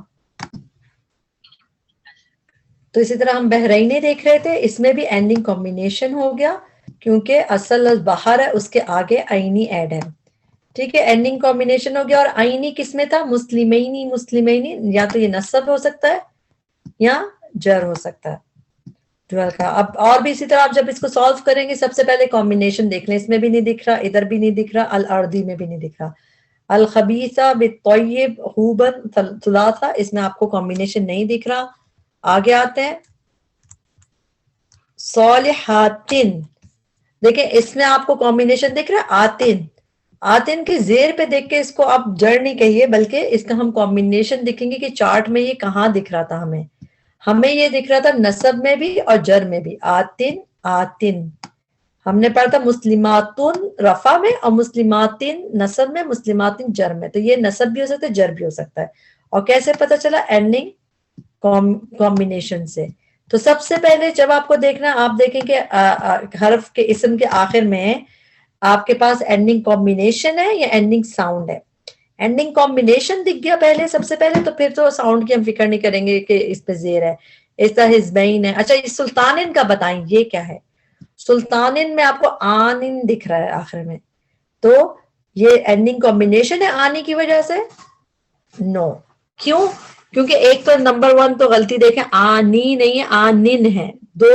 تو اسی طرح ہم بحرینی دیکھ رہے تھے، اس میں بھی اینڈنگ کمبینیشن ہو گیا کیونکہ اصل البحر ہے اس کے آگے عینی ایڈ ہے. ٹھیک ہے. اینڈنگ کمبینیشن ہو گیا. اور عینی کس میں تھا؟ مسلمینی، مسلمینی یا تو یہ نصب ہو سکتا ہے یا جر ہو سکتا ہے. اب اور بھی اسی طرح آپ جب اس کو سالو کریں گے سب سے پہلے کمبینیشن دیکھ لیں. اس میں بھی نہیں دکھ رہا، ادھر بھی نہیں دکھ رہا، الارضی میں بھی نہیں دکھ رہا. الخبیثہ بالطیب خوبن ثلاثہ، اس میں آپ کو کمبینیشن نہیں دکھ رہا. آگے آتے ہیں صالحاتن. دیکھیں اس میں آپ کو کمبینیشن دکھ رہا ہے آتن. آتن کے زیر پہ دیکھ کے اس کو آپ جڑ نہیں کہیے بلکہ اس کا ہم کمبینیشن دیکھیں گے کہ چارٹ میں یہ کہاں دکھ رہا تھا. ہمیں یہ دکھ رہا تھا نصب میں بھی اور جر میں بھی. آتن، آتن ہم نے پڑھا تھا مسلماتن رفع میں اور مسلماتن نصب میں، مسلماتن جر میں. تو یہ نصب بھی ہو سکتا ہے، جر بھی ہو سکتا ہے. اور کیسے پتہ چلا؟ اینڈنگ کمبینیشن سے. تو سب سے پہلے جب آپ کو دیکھنا، آپ دیکھیں کہ حرف کے اسم کے آخر میں آپ کے پاس اینڈنگ کمبینیشن ہے یا اینڈنگ ساؤنڈ ہے. اینڈنگ کمبینیشن دکھ گیا پہلے، سب سے پہلے، تو پھر تو ساؤنڈ کی ہم فکر نہیں کریں گے کہ اس پہ زیر ہے. اس طرح حزبین ہے. اچھا اس سلطانن کا بتائیں یہ کیا ہے؟ سلطانن میں آپ کو آنن دکھ رہا ہے آخر میں، تو یہ اینڈنگ کمبینیشن ہے آنی کی وجہ سے؟ نو. کیوں؟ کیونکہ ایک تو نمبر 1 تو غلطی دیکھیں، آنی نہیں ہے، آنن ہے. دو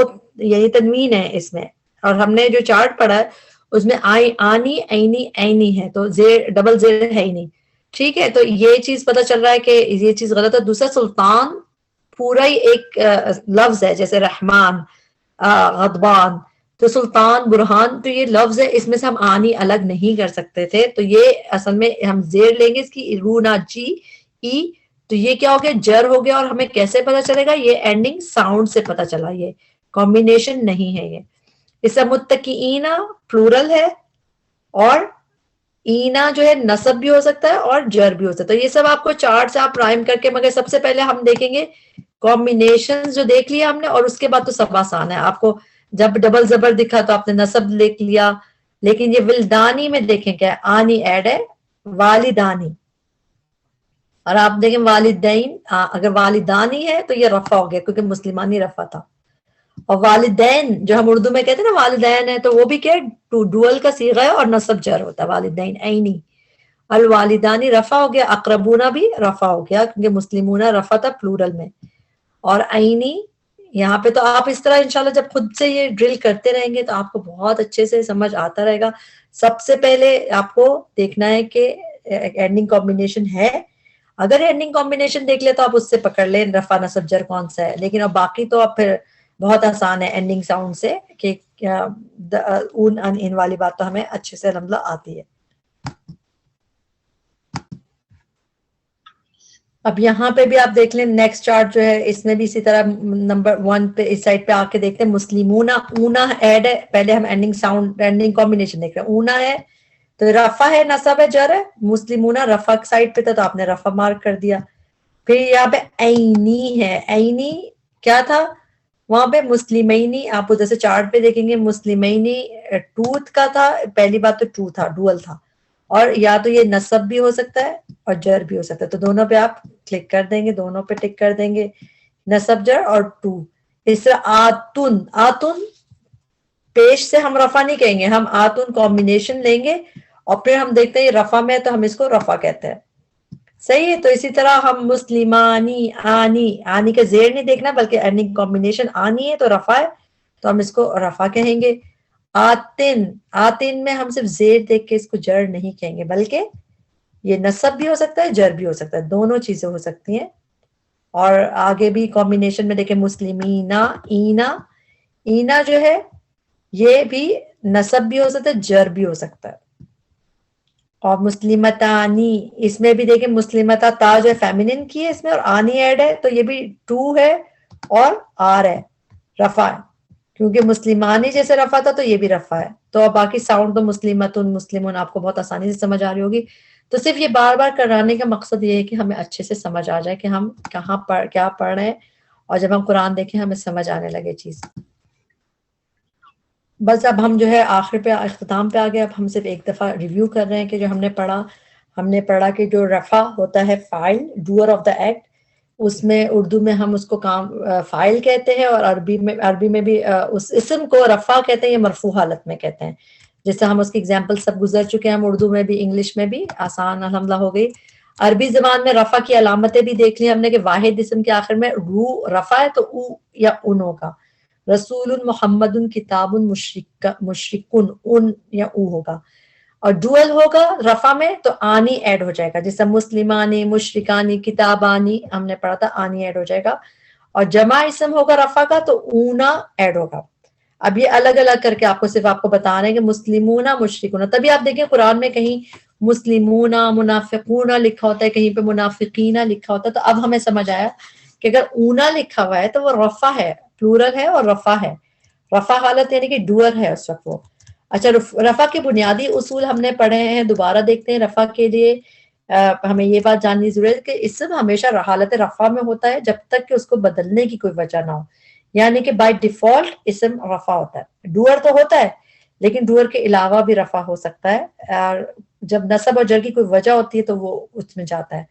یہی تنوین ہے اس میں. اور ہم نے جو چارٹ پڑھا ہے اس میں آنی، عینی، عینی ہے تو زیر ڈبل زیر ہے ہی نہیں. ٹھیک ہے. تو یہ چیز پتہ چل رہا ہے کہ یہ چیز غلط ہے. دوسرا سلطان پورا ہی ایک لفظ ہے جیسے رحمان، غضبان. تو سلطان، برہان تو یہ لفظ ہے، اس میں سے ہم آنی الگ نہیں کر سکتے تھے. تو یہ اصل میں ہم زیر لیں گے اس کی رونا جی ای. تو یہ کیا ہو گیا؟ جر ہو گیا. اور ہمیں کیسے پتا چلے گا؟ یہ اینڈنگ ساؤنڈ سے پتا چلا، یہ کمبینیشن نہیں ہے. یہ اس سے متقینا پلورل ہے اور اینا جو ہے نصب بھی ہو سکتا ہے اور جر بھی ہو سکتا ہے. یہ سب آپ کو چارٹ سے آپ رائم کر کے، مگر سب سے پہلے ہم دیکھیں گے کمبینیشن جو دیکھ لیا ہم نے، اور اس کے بعد تو سب آسان ہے. آپ کو جب ڈبل زبر دکھا تو آپ نے نصب لکھ لیا. لیکن یہ ولدانی میں دیکھیں کیا آنی ایڈ ہے، والدانی. اور آپ دیکھیں والدین، اگر والدانی ہے تو یہ رفع ہو گیا کیونکہ مسلمانی رفع تھا. اور والدین جو ہم اردو میں کہتے ہیں نا والدین ہے، تو وہ بھی کیا ڈوئل کا صیغہ ہے اور نصب جر ہوتا ہے. والدین عینی. الوالدانی رفع ہو گیا. اقربونا بھی رفع ہو گیا کیونکہ مسلمون رفع تھا پلورل میں. اور عینی یہاں پہ تو آپ اس طرح انشاءاللہ جب خود سے یہ ڈرل کرتے رہیں گے تو آپ کو بہت اچھے سے سمجھ آتا رہے گا. سب سے پہلے آپ کو دیکھنا ہے کہ اینڈنگ کمبینیشن ہے. اگر اینڈنگ کمبینیشن دیکھ لے تو آپ اس سے پکڑ لیں رفع نصب جر کون سا ہے. لیکن اب باقی تو اب پھر بہت آسان ہے اینڈنگ ساؤنڈ سے کہ اون ان ان والی بات تو ہمیں اچھے سے الحمدللہ آتی ہے. اب یہاں پہ بھی آپ دیکھ لیں نیکسٹ چارٹ جو ہے اس میں بھی اسی طرح نمبر 1 پہ اس سائڈ پہ آ کے دیکھتے ہیں مسلمون اونا ایڈ ہے. پہلے ہم اینڈنگ ساؤنڈ اینڈنگ کمبینیشن دیکھ رہے ہیں. اونا ہے تو رفع ہے نصب ہے جر ہے. مسلمون رفع سائڈ پہ تھا تو آپ نے رفع مارک کر دیا. پھر یہاں پہ عینی ہے. عینی کیا تھا وہاں پہ مسلمینی. آپ ادھر سے چارٹ پہ دیکھیں گے مسلمینی ٹوتھ کا تھا. پہلی بات تو ٹو تھا ڈوئل تھا اور یا تو یہ نصب بھی ہو سکتا ہے اور جر بھی ہو سکتا ہے. تو دونوں پہ آپ کلک کر دیں گے دونوں پہ ٹک کر دیں گے نصب جر اور ٹو. اس طرح آتن آتن پیش سے ہم رفع نہیں کہیں گے ہم آتن کمبینیشن لیں گے اور پھر ہم دیکھتے ہیں رفع میں تو ہم اس کو رفع کہتے ہیں. صحیح ہے. تو اسی طرح ہم مسلمانی آنی آنی کا زیر نہیں دیکھنا بلکہ اینڈنگ کمبینیشن آنی ہے تو رفع ہے تو ہم اس کو رفع کہیں گے. آتن آتن میں ہم صرف زیر دیکھ کے اس کو جر نہیں کہیں گے بلکہ یہ نصب بھی ہو سکتا ہے جر بھی ہو سکتا ہے. دونوں چیزیں ہو سکتی ہیں. اور آگے بھی کمبینیشن میں دیکھیں مسلمینا اینا اینا جو ہے یہ بھی نصب بھی ہو سکتا ہے جر بھی ہو سکتا ہے. اور مسلمتانی اس میں بھی دیکھیں مسلمتا تا جو ہے فیمینن کی ہے اس میں اور آنی ایڈ ہے تو یہ بھی ٹو ہے اور آر ہے رفع ہے کیونکہ مسلمانی جیسے رفع تھا تو یہ بھی رفع ہے. تو اب باقی ساؤنڈ تو مسلمتن مسلمون آپ کو بہت آسانی سے سمجھ آ رہی ہوگی. تو صرف یہ بار بار کرانے کا مقصد یہ ہے کہ ہمیں اچھے سے سمجھ آ جائے کہ ہم کہاں کیا پڑھ رہے ہیں اور جب ہم قرآن دیکھیں ہمیں سمجھ آنے لگے چیز. بس اب ہم جو ہے آخر پہ اختتام پہ آ گئے. اب ہم صرف ایک دفعہ ریویو کر رہے ہیں کہ جو ہم نے پڑھا کہ جو رفع ہوتا ہے فاعل ڈوئر آف دا ایکٹ اس میں اردو میں ہم اس کو کام فاعل کہتے ہیں اور عربی میں بھی اس اسم کو رفع کہتے ہیں یا مرفوع حالت میں کہتے ہیں. جیسے ہم اس کی اگزامپل سب گزر چکے ہیں ہم اردو میں بھی انگلش میں بھی آسان الحمدللہ ہو گئی. عربی زبان میں رفع کی علامتیں بھی دیکھ لی ہم نے کہ واحد اسم کے آخر میں رو رفع ہے تو او یا انوں کا. رسول محمد کتاب مشرکن ان یا او ہوگا. اور ڈوئل ہوگا رفع میں تو آنی ایڈ ہو جائے گا جیسے مسلمانی مشرکانی کتابانی ہم نے پڑھا تھا آنی ایڈ ہو جائے گا. اور جمع اسم ہوگا رفع کا تو اونا ایڈ ہوگا. اب یہ الگ الگ کر کے آپ کو صرف آپ کو بتا رہے ہیں کہ مسلمون مشرکون. تبھی آپ دیکھیں قرآن میں کہیں مسلمون منافقون لکھا ہوتا ہے کہیں پہ منافقین لکھا ہوتا ہے. تو اب ہمیں سمجھ آیا کہ اگر اونا لکھا ہوا ہے تو وہ رفع ہے پلورل ہے اور رفع ہے. رفع حالت یعنی کہ ڈوئر ہے اس وقت وہ. اچھا رفع کے بنیادی اصول ہم نے پڑھے ہیں دوبارہ دیکھتے ہیں. رفع کے لیے ہمیں یہ بات جاننی ضروری ہے کہ اسم ہمیشہ حالت رفع میں ہوتا ہے جب تک کہ اس کو بدلنے کی کوئی وجہ نہ ہو. یعنی کہ بائی ڈیفالٹ اسم رفع ہوتا ہے. ڈوئر تو ہوتا ہے لیکن ڈوئر کے علاوہ بھی رفع ہو سکتا ہے اور جب نصب اور جر کی کوئی وجہ ہوتی ہے تو وہ اس میں جاتا ہے.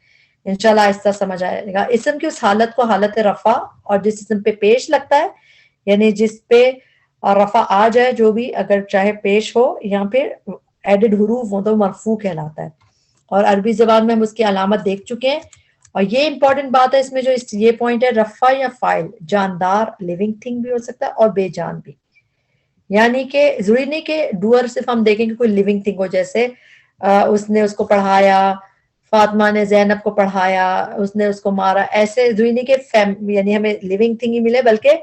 انشاءاللہ آہستہ سمجھ آئے گا. اسم کی اس حالت کو حالت رفع اور جس اسم پہ پیش لگتا ہے یعنی جس پہ رفع آ جائے جو بھی اگر چاہے پیش ہو یہاں پہ ایڈڈ حروف ہو تو مرفوع کہلاتا ہے. اور عربی زبان میں ہم اس کی علامت دیکھ چکے ہیں. اور یہ امپورٹنٹ بات ہے اس میں جو یہ پوائنٹ ہے رفع یا فاعل جاندار لیونگ تھنگ بھی ہو سکتا ہے اور بے جان بھی. یعنی کہ ضروری نہیں کہ ڈوئر صرف ہم دیکھیں کہ کوئی لیونگ تھنگ ہو جیسے اس نے اس کو پڑھایا فاطمہ نے زینب کو پڑھایا اس نے اس کو مارا. ایسے ضروری نہیں کہ یعنی ہمیں لیونگ تھنگ ہی ملے بلکہ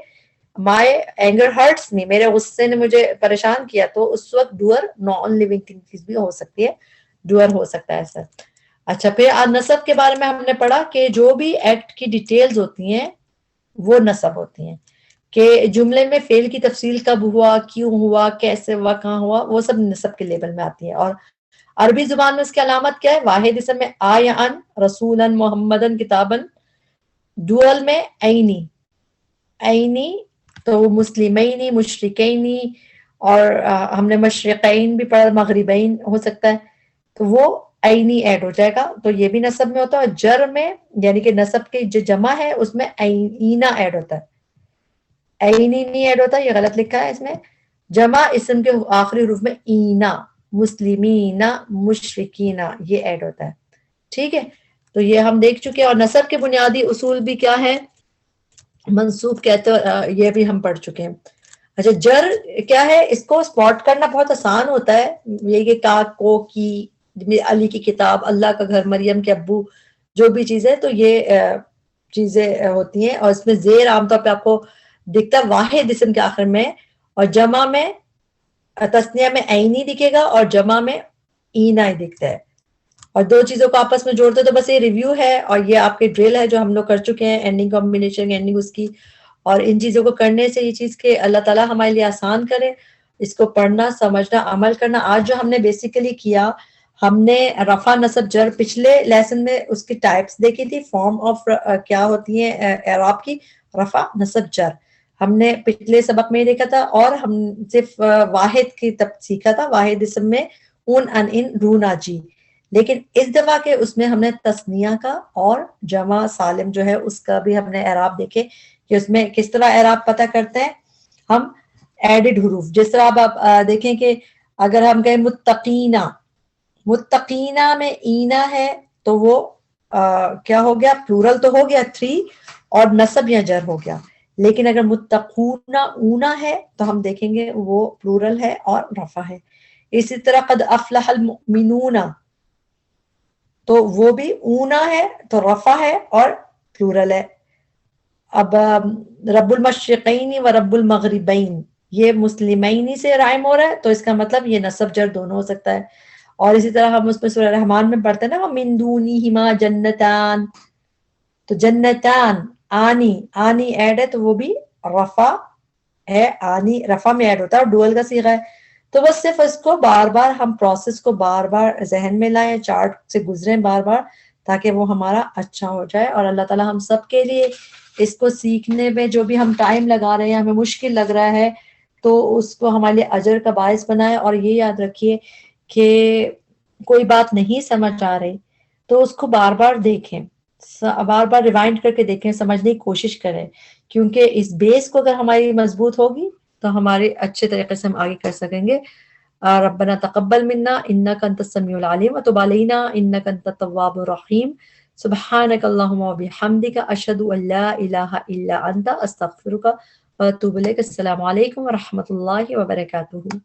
مائی اینگر ہرٹس می میرے غصے نے مجھے پریشان کیا تو اس وقت ڈوئر نان لیونگ تھنگ بھی ہو سکتی ہے. ڈوئر ہو سکتا ہے ایسا. اچھا پھر نصب کے بارے میں ہم نے پڑھا کہ جو بھی ایکٹ کی ڈیٹیلز ہوتی ہیں وہ نصب ہوتی ہیں کہ جملے میں فعل کی تفصیل کب ہوا کیوں ہوا کیسے ہوا کہاں ہوا وہ سب نصب کے لیبل میں آتی ہے. اور عربی زبان میں اس کی علامت کیا ہے واحد اسم میں آ یا ان رسولا محمدن کتابن. ڈوئل میں عینی عینی تو مسلمینی مشرقینی اور ہم نے مشرقین بھی پڑھا مغربین ہو سکتا ہے تو وہ عینی ایڈ ہو جائے گا تو یہ بھی نصب میں ہوتا ہے. اور جر میں یعنی کہ نصب کی جو جمع ہے اس میں اینا ایڈ ہوتا ہے. عینی نہیں ایڈ ہوتا یہ غلط لکھا ہے اس میں. جمع اسم کے آخری حروف میں اینا مسلمینا مشرکینا یہ ایڈ ہوتا ہے. ٹھیک ہے تو یہ ہم دیکھ چکے. اور نصب کے بنیادی اصول بھی کیا ہے منصوب کہتے ہیں، یہ بھی ہم پڑھ چکے ہیں۔ اچھا جر کیا ہے، اس کو اسپاٹ کرنا بہت آسان ہوتا ہے، یہ کہ کا کو کی، علی کی کتاب، اللہ کا گھر، مریم کے ابو، جو بھی چیزیں، تو یہ چیزیں ہوتی ہیں، اور اس میں زیر عام طور پہ آپ کو دکھتا ہے واحد اسم کے آخر میں، اور جمع میں تثنیہ میں عینی دکھے گا اور جمع میں اینا ہی دکھتا ہے، اور دو چیزوں کو آپس میں جوڑتے تو بس یہ ریویو ہے، اور یہ آپ کے ڈرل ہے جو ہم لوگ کر چکے ہیں، اینڈنگ کمبینیشن، اینڈنگ اس کی، اور ان چیزوں کو کرنے سے یہ چیز کہ اللہ تعالیٰ ہمارے لیے آسان کرے، اس کو پڑھنا، سمجھنا، عمل کرنا۔ آج جو ہم نے بیسیکلی کیا، ہم نے رفع نصب جر پچھلے لیسن میں اس کی ٹائپس دیکھی تھی، فارم آف کیا ہوتی ہیں اعراب کی، رفع نصب جر ہم نے پچھلے سبق میں ہی دیکھا تھا، اور ہم صرف واحد کی تب سیکھا تھا، واحد اسم میں اون ان ان رونا جی، لیکن اس دفعہ کے اس میں ہم نے تثنیہ کا اور جمع سالم جو ہے اس کا بھی ہم نے اعراب دیکھے کہ اس میں کس طرح اعراب پتہ کرتے ہیں ہم، ایڈڈ حروف، جس طرح اب آپ دیکھیں کہ اگر ہم کہیں متقینہ، متقینہ میں اینا ہے تو وہ کیا ہو گیا، پلورل تو ہو گیا 3 اور نصب یا جر ہو گیا، لیکن اگر متقونہ اونا ہے تو ہم دیکھیں گے وہ پلورل ہے اور رفع ہے۔ اسی طرح قد افلح المؤمنون، تو وہ بھی اونا ہے تو رفع ہے اور پلورل ہے۔ اب رب المشرقین و رب المغربین، یہ مسلمینی سے رائم ہو رہا ہے تو اس کا مطلب یہ نصب جر دونوں ہو سکتا ہے، اور اسی طرح ہم اس میں سورہ رحمان میں پڑھتے ہیں نا وَمِن دُونِهِمَا جَنَّتَانِ، تو جنتان، آنی، آنی ایڈ ہے تو وہ بھی رفع ہے، آنی رفع میں ایڈ ہوتا ہے اور ڈوئل کا صیغہ ہے، تو بس صرف اس کو بار بار ہم پروسیس کو بار بار ذہن میں لائیں، چارٹ سے گزریں بار بار تاکہ وہ ہمارا اچھا ہو جائے، اور اللہ تعالیٰ ہم سب کے لیے اس کو سیکھنے میں جو بھی ہم ٹائم لگا رہے ہیں، ہمیں مشکل لگ رہا ہے تو اس کو ہمارے لیے اجر کا باعث بنائے، اور یہ یاد رکھیے کہ کوئی بات نہیں سمجھ آ رہی تو اس کو بار بار دیکھیں، بار بار ریوائنڈ کر کے دیکھیں، سمجھنے کی کوشش کریں، کیونکہ اس بیس کو اگر ہماری مضبوط ہوگی تو ہمارے اچھے طریقے سے ہم آگے کر سکیں گے۔ ربنا تقبل منا انک انت السمیع العلیم وتب علینا انک انت التواب الرحیم، سبحانک اللہم وبحمدک اشہد ان لا الہ الا انت استغفرک واتوب الیک۔ السلام علیکم ورحمۃ اللہ وبرکاتہ۔